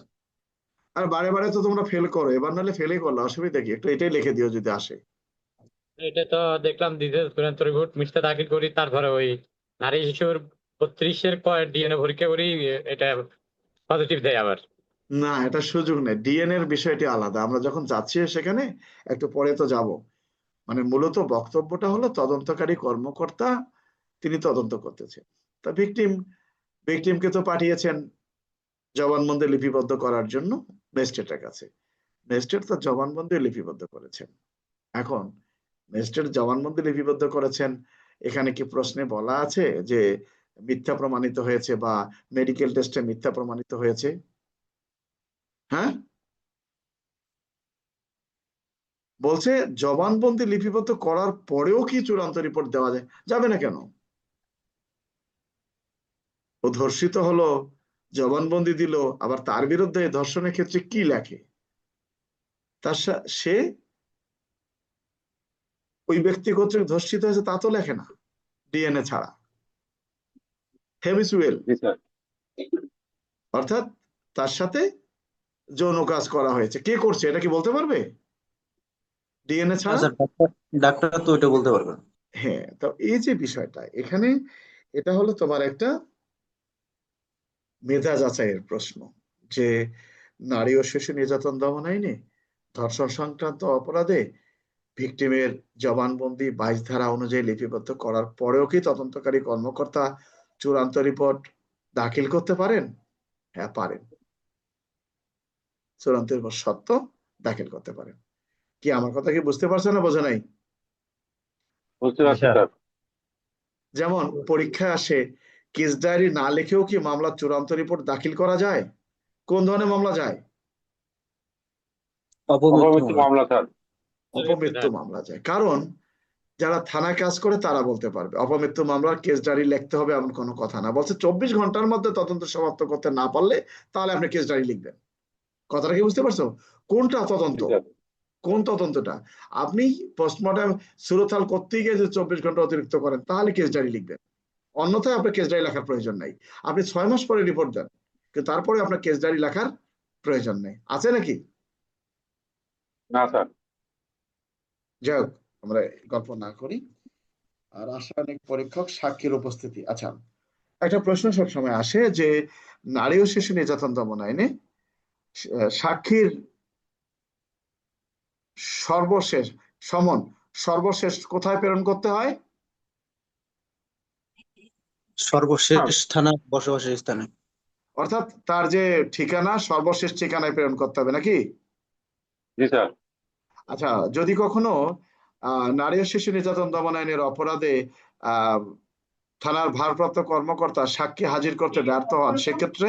S1: আর বারে বারে তো তোমরা ফেল করো, এবার নাহলে ফেলই করলো, অসুবিধা কি? একটু এটাই লিখে দিও যদি আসে।
S5: এটা তো দেখলাম দিতে চূড়ান্ত রিপোর্ট মিথ্যা দাখিল করি, তারপরে ওই নারী শিশুর 32-এর ডিএনএ পরীক্ষা করি, এটা পজিটিভ দেয় আবার।
S1: না, এটা সুযোগ নেই, ডিএনএ এর বিষয়টি আলাদা, আমরা যখন যাচ্ছি সেখানে একটু পরে তো যাব। মানে মূলত বক্তব্যটা হলো তদন্তকারী কর্মকর্তা তিনি তদন্ত করতেছেন। তা ভিকটিমকে তো পাঠিয়েছেন জবানবন্দি লিপিবদ্ধ করার জন্য ম্যাজিস্ট্রেটের কাছে। ম্যাজিস্ট্রেট তো জবানবন্দি লিপিবদ্ধ করেছেন। এখন ম্যাজিস্ট্রেট জবানবন্দি লিপিবদ্ধ করেছেন, এখানে কি প্রশ্নে বলা আছে যে মিথ্যা প্রমাণিত হয়েছে বা মেডিকেল টেস্টে মিথ্যা প্রমাণিত হয়েছে? হ্যাঁ, বলছে জবানবন্দি লিপিবদ্ধ করার পরেও কি চূড়ান্ত রিপোর্ট দেওয়া যাবে না কেন? ও ধর্ষিত হলো, জবানবন্দি দিল, আবার তার বিরুদ্ধে ধর্ষণের ক্ষেত্রে কি লেখে? সে ওই ব্যক্তি কর্তৃক ধর্ষিত হয়েছে তা তো লেখে না ডিএনএ ছাড়া। হেমিসুয়েল
S2: জি স্যার।
S1: অর্থাৎ তার সাথে যৌন কাজ করা হয়েছে, কে করছে এটা কি বলতে পারবে ডিএনএ
S4: না
S1: ছাড়া?
S4: স্যার, ডাক্তার তো এটা বলতে পারবে না।
S1: হ্যাঁ, তো এই যে বিষয়টা এখানে, এটা হলো তোমার একটা মেধা যাচাইয়ের প্রশ্ন যে নারী ও শিশু নির্যাতন দমন আইনে ধর্ষণ সংক্রান্ত অপরাধে ভিকটিমের জবানবন্দি 22 ধারা অনুযায়ী লিপিবদ্ধ করার পরেও কি তদন্তকারী কর্মকর্তা চূড়ান্ত রিপোর্ট দাখিল করতে পারেন? হ্যাঁ পারেন, চূড়ান্ত রিপোর্ট সত্য দাখিল করতে পারেন। কি আমার কথা কি বুঝতে পারছো না বোঝা নাই?
S2: বুঝতে
S3: জি
S2: পারছি
S3: স্যার।
S2: স্যার।
S1: যেমন পরীক্ষায় আসে কেস ডায়েরি না লিখেও কি মামলার চূড়ান্ত রিপোর্ট দাখিল করা যায়? কোন ধরনের মামলা যায়?
S4: অপমৃত্যু
S2: অপমৃত্যু
S4: মামলা।
S2: মামলা স্যার।
S1: অপমৃত্যু মামলা যায়। কারণ যারা থানায় কাজ করে তারা বলতে পারবে অপমৃত্যু মামলার কেস ডায়েরি লিখতে হবে এমন কোনো কথা না, বলছে 24 ঘন্টার মধ্যে তদন্ত সমাপ্ত করতে না পারলে তাহলে আপনি কেস ডায়েরি লিখবেন। কথাটা কি বুঝতে পারছো? কোনটা তদন্ত,
S2: জি স্যার।
S1: কোন তদন্তটা? আপনি পোস্টমর্টম সুরতাল করতেই গিয়ে যদি 24 ঘন্টা অতিরিক্ত করেন তাহলে কেস ডায়েরি লিখবেন, অন্যথায় আপনার কেস ডায়েরি লেখার প্রয়োজন নাই। আপনি 6 মাস পরে রিপোর্ট দেন কিন্তু তারপরে আপনার কেস ডায়েরি লেখার প্রয়োজন নেই, আছে নাকি?
S2: না স্যার।
S1: যাই হোক, আমরা গল্প না করি। আর রাসায়নিক পরীক্ষক সাক্ষীর উপস্থিতি, আচ্ছা একটা প্রশ্ন সবসময় আসে যে নারী ও শিশু নির্যাতন দমন আইনে সাক্ষীর সর্বশেষ সমন সর্বশেষ কোথায় প্রেরণ করতে হয়?
S4: সর্বশেষ থানা বসবাসের স্থানে।
S1: অর্থাৎ তার যে ঠিকানা সর্বশেষ ঠিকানায় প্রেরণ করতে হবে নাকি?
S2: জি স্যার।
S1: আচ্ছা, যদি কখনো নারী ও শিশু নির্যাতন দমন আইনের অপরাধে আহ থানার ভারপ্রাপ্ত কর্মকর্তা সাক্ষী হাজির করতে ব্যর্থ হন সেক্ষেত্রে?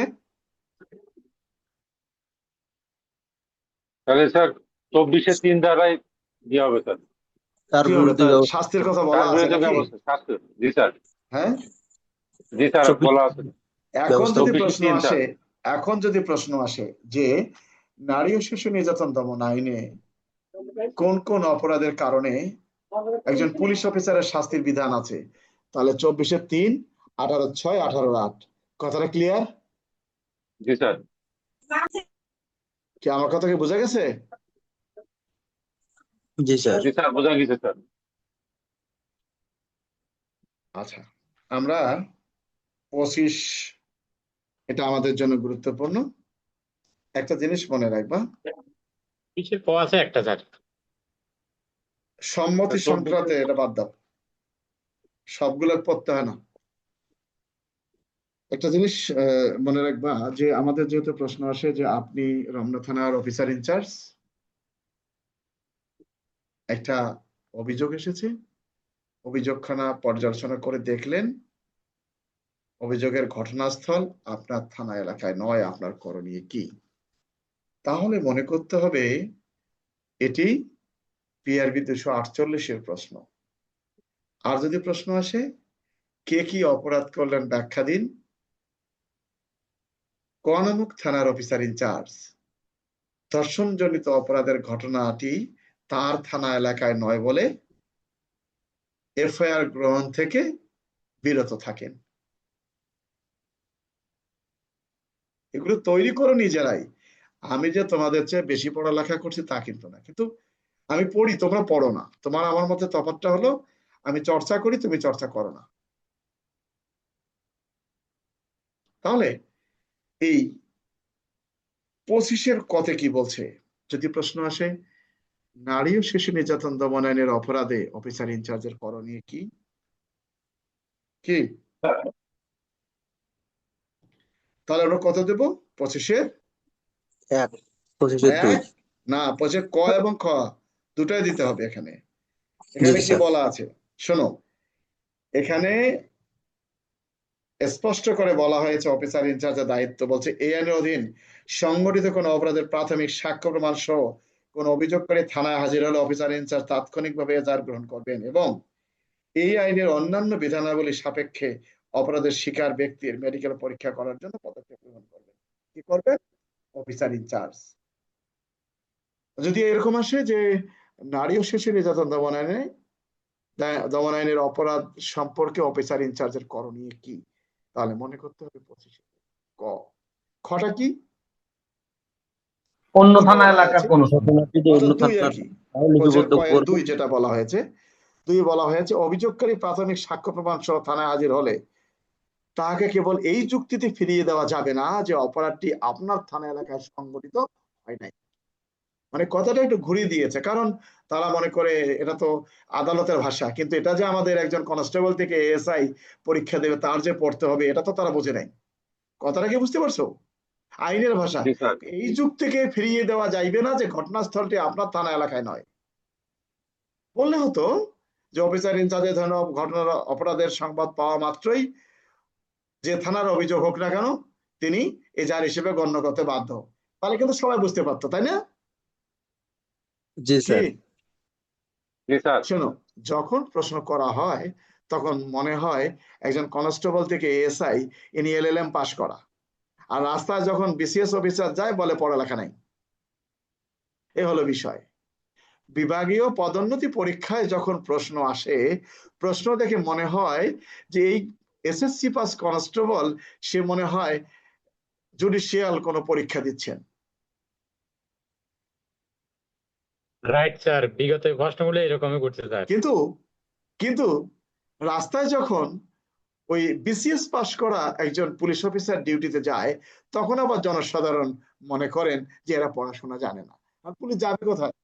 S2: তাহলে স্যার 24-এর 3 ধারায় দিয়ে হবে স্যার।
S4: তার
S1: কি হবে,
S4: বিরুদ্ধে
S1: তার
S4: ব্যবস্থা।
S1: শাস্তির কথা
S2: তার
S1: বলা আছে
S2: বিরুদ্ধে
S1: নাকি?
S2: ব্যবস্থা শাস্তি। জি স্যার।
S1: হ্যাঁ,
S2: জি স্যার
S4: 24
S2: বলা আছে।
S1: এখন যদি
S2: 24-এর
S1: প্রশ্ন
S2: 3
S1: আসে,
S2: স্যার।
S1: এখন যদি প্রশ্ন আসে যে নারী ও শিশু নির্যাতন দমন আইনে কোন কোন অপরাধের কারণে একজন পুলিশ অফিসারের শাস্তির বিধান আছে, তাহলে 24-3, 18-6, 18-8 কথাটা ক্লিয়ার?
S3: জি স্যার।
S1: কি আমার কথা কি বোঝা গেছে?
S4: জি স্যার।
S3: জি স্যার, বোঝা গেছে স্যার।
S1: আচ্ছা, আমরা 25, এটা আমাদের জন্য গুরুত্বপূর্ণ। একটা জিনিস মনে রাখবা,
S5: কিসের ক আছে একটা স্যার?
S1: সম্মতি সংক্রান্তে এটা বাদ দাও, সবগুলো পড়তে হয় না। একটা জিনিস মনে রাখবা যে আমাদের যেহেতু প্রশ্ন আসে যে আপনি রমনা থানার অফিসার ইনচার্জ, একটা অভিযোগ এসেছে, অভিযোগখানা পর্যালোচনা করে দেখলেন অভিযোগের ঘটনাস্থল আপনার থানা এলাকায় নয়, আপনার করণীয় কি? তাহলে মনে করতে হবে এটি পিআরবি 248-এর প্রশ্ন। আর যদি প্রশ্ন আসে কে কি অপরাধ করলেন ব্যাখ্যা দিন, ক নামক থানার অফিসার ইনচার্জ ধর্ষণজনিত অপরাধের ঘটনাটি তার থানা এলাকায় নয় বলে এফআইআর গ্রহণ থেকে বিরত থাকেন। এগুলো তৈরি করো নিজেরাই। আমি যে তোমাদের চেয়ে বেশি পড়ালেখা করছি তা কিন্তু না, কিন্তু আমি পড়ি, তোমরা পড়ো না। তোমার আমার মধ্যে তফাৎটা হলো আমি চর্চা করি, তুমি চর্চা করো না। তাহলে এই 25-এর কতে কি বলছে? যদি প্রশ্ন আসে নারী ও শিশু নির্যাতন দমন আইনের অপরাধে অফিসার ইনচার্জের করণীয় কি কি, তাহলে আমরা কত দেব? 25-এর
S4: 1, 25-এর 2।
S1: এক না, 25-এর ক এবং খ দুটাই দিতে হবে। এখানে
S4: জি
S1: কি
S4: স্যার।
S1: বলা আছে শোনো, এখানে স্পষ্ট করে বলা হয়েছে অফিসার ইনচার্জের দায়িত্ব, বলছে এই আইনের অধীন সংগঠিত কোন অপরাধের প্রাথমিক সাক্ষ্য প্রমাণ সহ কোন অভিযোগকারী থানায় হাজির হলে অফিসার ইনচার্জ তাৎক্ষণিকভাবে এজাহার গ্রহণ করবেন এবং এই আইনের অন্যান্য বিধানাবলী সাপেক্ষে অপরাধের শিকার ব্যক্তির মেডিকেল পরীক্ষা করার জন্য পদক্ষেপ গ্রহণ করবেন। কি করবেন? Officer in charge. যদি এরকম আসে যে নারী ও শিশু নির্যাতন দমন আইনের অপরাধ সম্পর্কে অফিসার ইনচার্জের করণীয় কি, তাহলে মনে করতে হবে 25 ক। খটা কি?
S3: অন্য
S1: দুইটা
S3: থানা
S1: বলা
S3: এলাকার
S1: হয়েছে,
S3: কোন
S4: যদি অন্য
S1: অর্থাৎ 2 আর
S4: থানার
S1: কি,
S4: লিপিবদ্ধ
S1: 2
S4: করবে।
S1: যেটা বলা হয়েছে, 2 বলা হয়েছে অভিযোগকারী প্রাথমিক সাক্ষ্য প্রমাণ সহ থানায় হাজির হলে তাকে কেবল এই যুক্তিতে ফিরিয়ে দেওয়া যাবে না যে অপরাধটি আপনার থানা এলাকায় সংঘটিত হয় নাই। মানে কথাটা একটু ঘুরিয়ে দিয়েছে, কারণ তারা মনে করে এটা তো আদালতের ভাষা, কিন্তু এটা যে আমাদের একজন কনস্টেবল থেকে এএসআই পরীক্ষা দেবে তার যে পড়তে হবে এটা তো তারা বোঝে নাই। কথাটা কি বুঝতে পারছো? আইনের ভাষা।
S3: জি স্যার।
S1: এই যুগ থেকে ফিরিয়ে দেওয়া যাইবে না যে ঘটনাস্থলটি আপনার থানা এলাকায় নয়। বললে হতো যে অফিসার ইনচার্জের ধরনের ঘটনার অপরাধের সংবাদ পাওয়া মাত্রই যে থানার অভিযোগ হোক না কেন তিনি এজাহার হিসেবে গণ্য করতে বাধ্য, তাহলে কিন্তু সবাই বুঝতে পারতো, তাই না?
S4: জি
S1: কি
S4: স্যার।
S3: জি স্যার।
S1: শোনো, যখন প্রশ্ন করা হয় তখন মনে হয় একজন কনস্টেবল থেকে এএসআই ইনি এলএলএম পাশ করা, আর রাস্তায় যখন বিসিএস অফিসার যায় বলে পড়ালেখা নাই। এ হলো বিষয়। বিভাগীয় পদোন্নতি পরীক্ষায় যখন প্রশ্ন আসে, প্রশ্ন দেখে মনে হয় যে এই এসএসসি পাস কনস্টেবল সে মনে হয় জুডিশিয়াল কোনো পরীক্ষা দিচ্ছেন।
S5: রাইট স্যার, বিগত প্রশ্নগুলো এরকমই করছে স্যার।
S1: কিন্তু কিন্তু রাস্তায় যখন ওই বিসিএস পাস করা একজন পুলিশ অফিসার ডিউটিতে যায় তখন আবার জনসাধারণ মনে করেন যে এরা পড়াশোনা জানে না, আর পুলিশ যাবে কোথায়?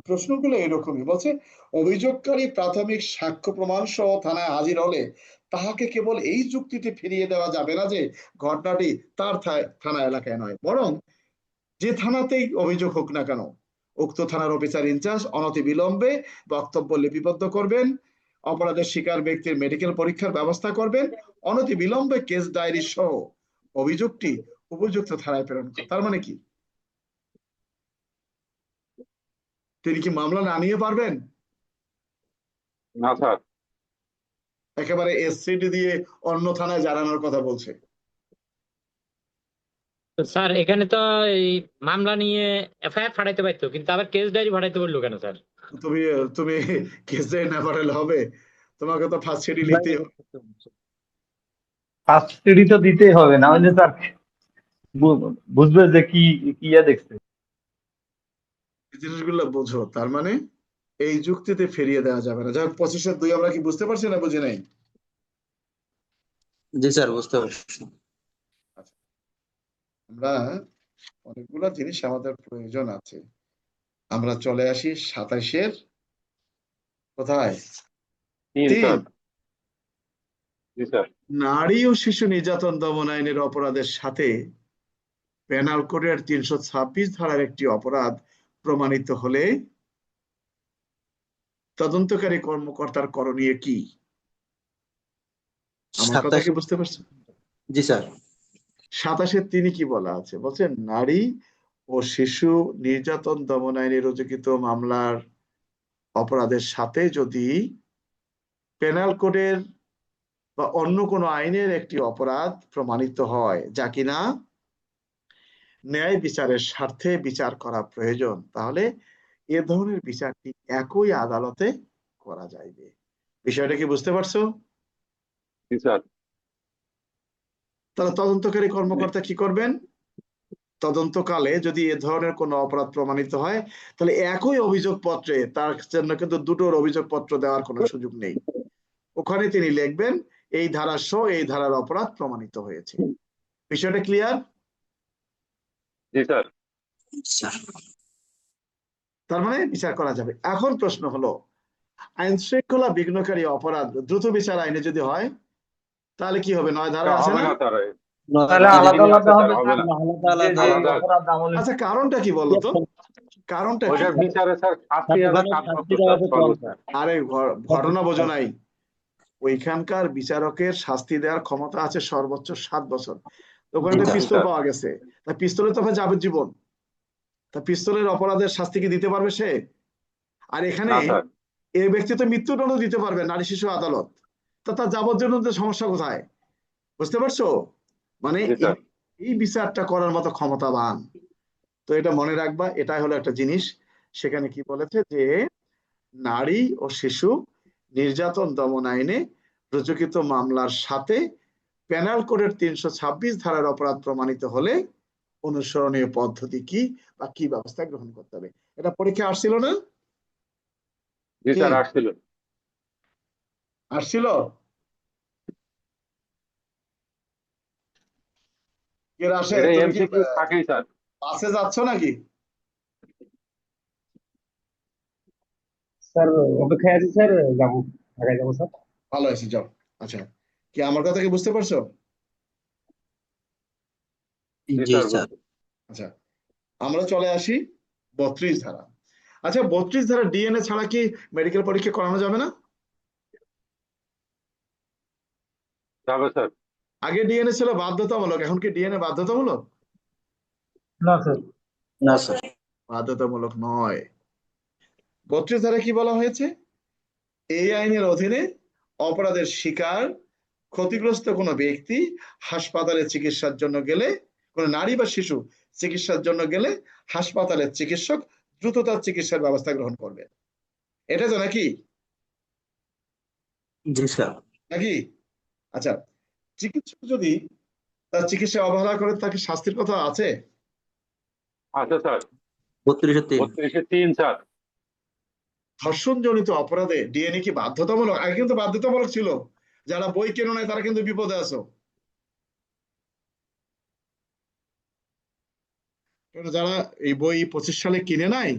S1: প্রশ্নগুলো এরকমই বলছে অভিযোগকারী প্রাথমিক সাক্ষ্য প্রমাণ সহ থানায় হাজির হলে তাহাকে কেবল এই যুক্তিতে ফিরিয়ে দেওয়া যাবে না যে ঘটনাটি তার থানা এলাকায় নয়, বরং যে থানাতেই অভিযোগ হোক না কেন উক্ত থানার অফিসার ইনচার্জ অনতিবিলম্বে বক্তব্য লিপিবদ্ধ করবেন, অপরাধের শিকার ব্যক্তির মেডিকেল পরীক্ষার ব্যবস্থা করবেন, অনতিবিলম্বে কেস ডায়েরি সহ অভিযোগটি উপযুক্ত থানায় প্রেরণ করবেন। তার মানে কি তিনি কি মামলা না নিয়ে পারবেন?
S3: না স্যার।
S1: একেবারে এসসিডি দিয়ে অন্য থানায় জানানোর কথা বলছে।
S5: তো স্যার এখানে তো এই মামলা নিয়ে এফআইআর ফাটাইতে পারতো, কিন্তু আবার কেস ডায়েরি ফাটাইতে বললো কেন স্যার?
S1: তুমি তুমি কেস না পাঠালে হবে? তোমাকে তো ফার্স্ট সিডি লিখতেই হবে।
S3: ফার্স্ট সিডি তো দিতেই হবে, না হলে স্যার বুঝবে যে কি কি দেখছে।
S1: এই জিনিসগুলো বোঝো, তার মানে এই যুক্তিতে ফিরিয়ে দেওয়া যাবে না। যাই হোক, 25-2 আমরা কি বুঝতে পারছি না বুঝি নাই?
S4: জি স্যার, বুঝতে পারছি।
S1: আচ্ছা, আমরা অনেকগুলো জিনিস আমাদের প্রয়োজন আছে। আমরা চলে আসি 27-এর কোথায়?
S2: 3 স্যার।
S1: 3,
S2: জি স্যার।
S1: নারী ও শিশু নির্যাতন দমন আইনের অপরাধের সাথে পেনাল কোডের 326 ধারার একটি অপরাধ প্রমাণিত হলে তদন্তকারী কর্মকর্তার করণীয় কি? আমার কথা
S4: 27।
S1: কি বুঝতে পারছেন?
S4: জি স্যার।
S1: 27-এর 3 কি বলা আছে? বলছেন নারী ও শিশু নির্যাতন দমন আইনে রুজুকৃত মামলার অপরাধের সাথে যদি পেনাল কোডের বা অন্য কোনো আইনের একটি অপরাধ প্রমাণিত হয় যা কিনা ন্যায় বিচারের স্বার্থে বিচার করা প্রয়োজন, তাহলে এ ধরনের বিচারটি একই আদালতে করা যাইবে। বিষয়টা কি বুঝতে পারছো?
S2: জি স্যার।
S1: তাহলে তদন্তকারী কর্মকর্তা কি করবেন? তদন্তকালে যদি এ ধরনের কোনো অপরাধ প্রমাণিত হয়, তাহলে একই অভিযোগপত্রে তার জন্য কিন্তু দুটোর অভিযোগপত্র দেওয়ার কোনো সুযোগ নেই। ওখানে তিনি লিখবেন এই ধারা সহ এই ধারার অপরাধ প্রমাণিত হয়েছে। বিষয়টা ক্লিয়ার?
S2: জি স্যার।
S1: তার মানে বিচার করা যাবে। এখন প্রশ্ন হলো, আইন শৃঙ্খলা বিঘ্নকারী অপরাধ দ্রুত বিচার আইনে যদি হয় তাহলে কি হবে? 9 ধারা আছে
S2: হবে
S1: না?
S2: না স্যার।
S3: তাহলে আলাদা আলাদা হবে
S2: হবে না।
S3: যে যে
S2: আলাদা।
S3: অপরাধ আমলে।
S1: আচ্ছা, কারণটা কি বলতো? কারণটা কি?
S2: ওইটার বিচারে স্যার শাস্তি হবে 7 বছর স্যার।
S1: আরে ঘটনা বোঝো নাই। ওইখানকার বিচারকের শাস্তি দেওয়ার ক্ষমতা আছে সর্বোচ্চ 7 বছর। তো ওখানে একটা পিস্তল পাওয়া গেছে, তা পিস্তলের তো যাবজ্জীবন। তা পিস্তলের অপরাধের শাস্তি কি দিতে পারবে সে? আর এখানে
S2: না স্যার।
S1: এই ব্যক্তি তো মৃত্যুদণ্ড দিতে পারবে নারী শিশু আদালত, তা তার যাবজ্জীবনের সমস্যা কোথায়? বুঝতে পারছো? মানে
S2: জি স্যার।
S1: এই বিচারটা করার মতো ক্ষমতাবান। তো এটা মনে রাখবা, এটাই হলো একটা জিনিস। সেখানে কি বলেছে যে নারী ও শিশু নির্যাতন দমন আইনে রুজুকৃত মামলার সাথে পেনাল কোডের 326 ধারার অপরাধ প্রমাণিত হলে অনুসরণীয় পদ্ধতি কি বা কি ব্যবস্থা গ্রহণ করতে হবে। এটা পরীক্ষা আসছিল না?
S2: জি স্যার, আসছিল।
S1: আসছিল? কে আসে?
S2: এটা
S1: তুমি কি
S2: এমসিকিউ থাকেই স্যার।
S1: বাসে যাচ্ছ নাকি?
S6: স্যার অপেক্ষায় আছি স্যার, যাবো, ঢাকায় যাবো স্যার।
S1: ভালো আছে, যাও। আচ্ছা, কি আমার কথা কি বুঝতে পারছো?
S2: জি
S4: জি
S2: স্যার।
S4: স্যার।
S1: আচ্ছা, আমরা চলে আসি 32 ধারা। আচ্ছা, 32 ধারা ডিএনএ ছাড়া কি মেডিকেল পরীক্ষা করানো যাবে না?
S2: যাবে স্যার।
S1: আগে ডিএনএ ছিল বাধ্যতামূলক, এখন কি ডিএনএ বাধ্যতামূলক?
S6: না স্যার।
S4: না স্যার।
S1: বাধ্যতামূলক নয়। 32 ধারা কি বলা হয়েছে? এই আইনের অধীনে অপরাধের শিকার ক্ষতিগ্রস্ত কোনো ব্যক্তি হাসপাতালে চিকিৎসার জন্য গেলে, কোনো নারী বা শিশু চিকিৎসার জন্য গেলে হাসপাতালের চিকিৎসক দ্রুত তার চিকিৎসার ব্যবস্থা গ্রহণ করবে। এটা তো নাকি?
S4: জি স্যার।
S1: নাকি? আচ্ছা, চিকিৎসক যদি তার চিকিৎসা অবহেলা করে তাকে শাস্তির কথা আছে?
S2: আচ্ছা স্যার।
S4: 32-3।
S2: 32-3 স্যার।
S1: ধর্ষণজনিত অপরাধে ডিএনএ কি বাধ্যতামূলক? আগে কিন্তু বাধ্যতামূলক ছিল। যারা বই কেনো নাই তারা কিন্তু বিপদে আছো। যারা এই বই 25 সালে কিনে নাই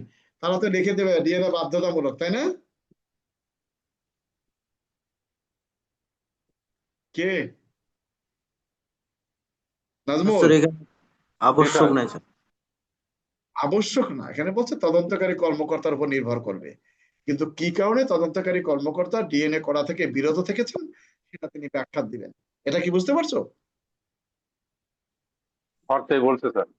S1: তারা তো লিখে দেবে ডিএনএ বাধ্যতামূলক, তাই না? কে? নাজমুল?
S4: স্যার এখানে আবশ্যক নাই স্যার।
S1: আবশ্যক না, এখানে বলছে তদন্তকারী কর্মকর্তার উপর নির্ভর করবে। কিন্তু কি কারণে তদন্তকারী কর্মকর্তা ডিএনএ করা থেকে বিরত থেকেছেন সেটা তিনি ব্যাখ্যা দিবেন। এটা কি বুঝতে পারছো?
S2: অর্থে বলছে স্যার।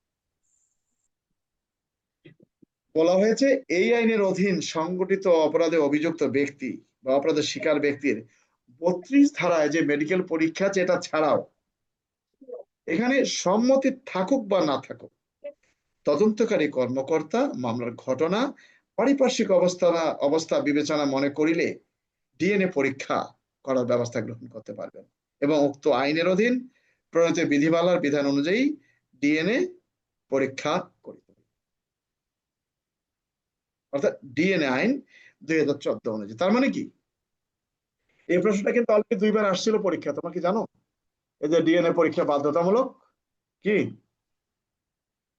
S1: বলা হয়েছে এই আইনের অধীন সংগঠিত অপরাধে অভিযুক্ত ব্যক্তি বা অপরাধের শিকার ব্যক্তির 32 ধারায় যে মেডিকেল পরীক্ষা আছে এটা ছাড়াও এখানে সম্মতি থাকুক বা না থাকুক, তদন্তকারী কর্মকর্তা মামলার ঘটনা পারিপার্শ্বিক অবস্থা বিবেচনা মনে করিলে ডিএনএ পরীক্ষা করার ব্যবস্থা গ্রহণ করতে পারবেন এবং উক্ত আইনের অধীন প্রণীত বিধিমালার বিধান অনুযায়ী ডিএনএ পরীক্ষা করিতে হবে। অর্থাৎ ডিএনএ আইন 2014 অনুযায়ী। তার মানে কি, এই প্রশ্নটা কিন্তু অলরেডি 2বার আসছিল পরীক্ষা, তোমরা কি জানো? এই যে ডিএনএ পরীক্ষা বাধ্যতামূলক কি?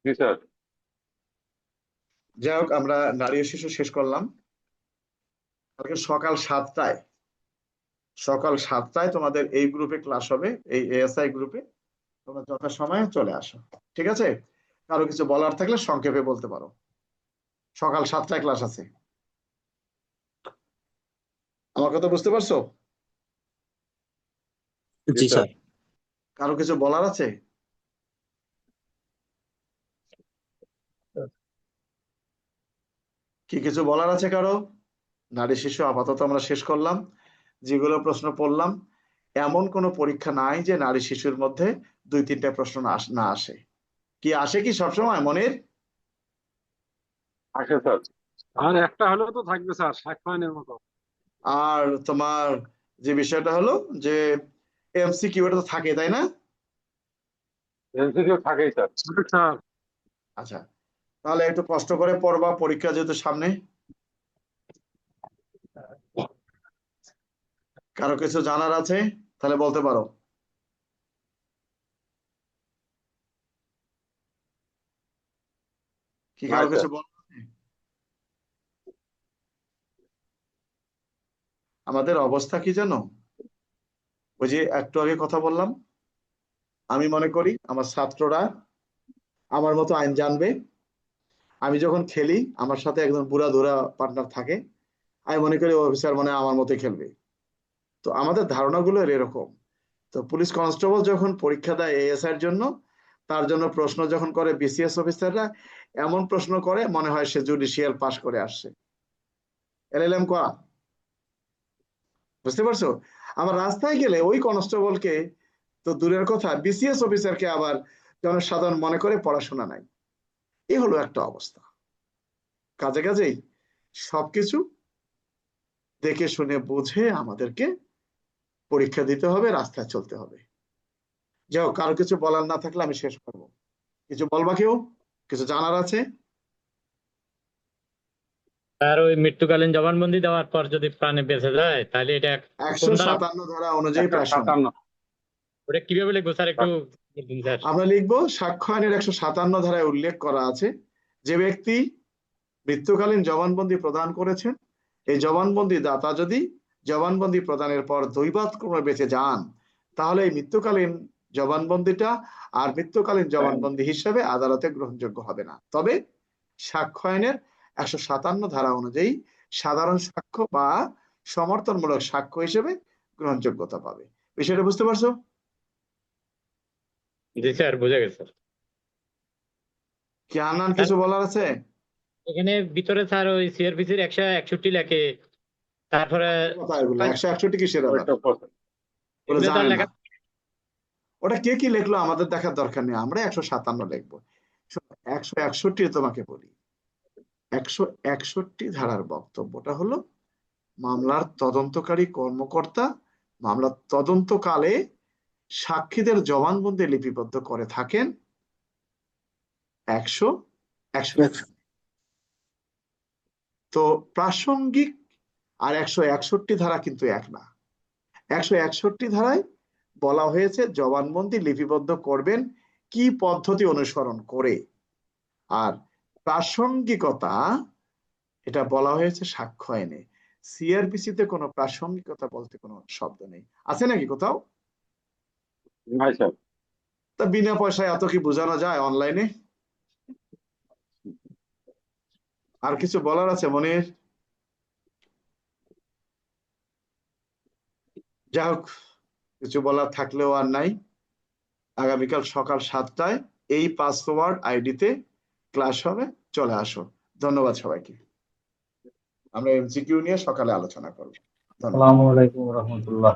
S3: জি স্যার।
S1: যাই হোক, আমরা নারী ও শিশু শেষ করলাম। কালকে সকাল 7টায় তোমাদের এই গ্রুপে ক্লাস হবে, এই এএসআই গ্রুপে। তোমরা যথাসময়ে চলে আসো, ঠিক আছে? কারো কিছু বলার থাকলে সংক্ষেপে বলতে পারো। সকাল 7টায় ক্লাস আছে। আমার কথা বুঝতে পারছো?
S4: জি স্যার।
S1: কারো কিছু বলার আছে? কি কিছু বলার আছে কারো? নারী শিশু আপাতত আমরা শেষ করলাম। যেগুলো প্রশ্ন পড়লাম, এমন কোনো পরীক্ষা নাই যে নারী শিশুর মধ্যে 2-3টা প্রশ্ন না আসে। কি আসে কি সবসময় মনের?
S3: আসে স্যার।
S2: আর একটা হলেও তো থাকবে স্যার, সাক্ষ্য মতো।
S1: আর তোমার যে বিষয়টা হলো যে এমসিকিউ, এটা তো থাকে তাই না?
S3: এমসিকিউ থাকেই স্যার।
S2: স্যার
S1: আচ্ছা, তাহলে একটু কষ্ট করে পড়বা, পরীক্ষা যেহেতু সামনে। কারো কিছু জানার আছে তাহলে বলতে পারো। কি কারো কিছু বল? আমাদের অবস্থা কি জানো? ওই যে একটু আগে কথা বললাম, আমি মনে করি আমার ছাত্ররা আমার মতো আইন জানবে। আমি যখন খেলি আমার সাথে একজন বুড়া ধুরা পার্টনার থাকে, আমি মনে করি অফিসার মানে আমার মতো খেলবে। তো আমাদের ধারণাগুলো এরকম। তো পুলিশ কনস্টেবল যখন পরীক্ষা দেয় এএসআই এর জন্য, তার জন্য প্রশ্ন যখন করে বিসিএস অফিসাররা, এমন প্রশ্ন করে মনে হয় সে জুডিশিয়াল পাশ করে আসছে, এলএলএম করা। বুঝতে পারছো? আবার রাস্তায় গেলে ওই কনস্টেবলকে তো দূরের কথা, বিসিএস অফিসারকে আবার জনসাধারণ মনে করে পড়াশোনা নাই। এই হলো একটা অবস্থা। কাজেই সবকিছু দেখে শুনে বুঝে আমাদেরকে পরীক্ষা দিতে হবে, রাস্তায় চলতে হবে। যাও, কারো কিছু বলার না থাকলে আমি শেষ করব। কিছু বলবা কেউ? কিছু জানার আছে?
S5: আর ওই মৃত্যুকালীন জবানবন্দি দেওয়ার পর যদি প্রাণে বেঁচে যায় তাহলে এটা কোন ধারা?
S1: 157 ধারা অনুযায়ী প্রাসঙ্গিক।
S3: 57।
S5: ওটা কিভাবে লিখবো স্যার, একটু বলবেন স্যার?
S1: আমরা লিখবো সাক্ষ্য আইনের 157 ধারায় উল্লেখ করা আছে, যে ব্যক্তি মৃত্যুকালীন জবানবন্দি প্রদান করেছেন, এই জবানবন্দি দাতা যদি জবানবন্দি প্রদানের পর দৈবাৎক্রমে বেঁচে যান, তাহলে এই মৃত্যুকালীন জবানবন্দিটা আর মৃত্যুকালীন জবানবন্দি হিসেবে আদালতে গ্রহণযোগ্য হবে না। তবে সাক্ষ্য আইনের 157 ধারা অনুযায়ী সাধারণ সাক্ষ্য বা সমর্থনমূলক সাক্ষ্য হিসেবে গ্রহণযোগ্যতা পাবে। বিষয়টা বুঝতে পারছো?
S5: জি স্যার, বুঝে গেছে।
S1: কি আনান কিছু বলার আছে?
S5: এখানে ভিতরে স্যার ওই সিআরপিসির 161 লেখে, তারপরে
S1: কথা এগুলো 161 কিসের আবার? ওগুলো
S5: এগুলো তার
S1: জানেন
S5: লেখা।
S1: না। ওটা কে কি লিখলো আমাদের দেখার দরকার নেই, আমরা 157 লিখবো। 161 তোমাকে বলি, 161 ধারার বক্তব্যটা হলো, মামলার তদন্তকারী কর্মকর্তা মামলার তদন্তকালে সাক্ষীদের জবানবন্দি লিপিবদ্ধ করে থাকেন 161। তো প্রাসঙ্গিক আর 161 ধারা কিন্তু এক না। 161 ধারায় বলা হয়েছে জবানবন্দি লিপিবদ্ধ করবেন কি পদ্ধতি অনুসরণ করে, আর প্রাসঙ্গিকতা এটা বলা হয়েছে সাক্ষ্য আইনে। সিআরপিসি তে কোনো প্রাসঙ্গিকতা বলতে কোনো শব্দ নেই, আছে নাকি কোথাও?
S3: নাই স্যার।
S1: তা বিনা পয়সায় এত কি বোঝানো যায় অনলাইনে? আর কিছু বলার আছে মনির? যাই হোক, কিছু বলার থাকলেও আর নাই। আগামীকাল সকাল 7টায় এই পাসওয়ার্ড আইডিতে ক্লাস হবে, চলে আসো। ধন্যবাদ সবাইকে। আমরা এমসিকিউ নিয়ে সকালে আলোচনা করব। ধন্যবাদ।
S3: আসসালামু আলাইকুম রহমতুল্লাহ।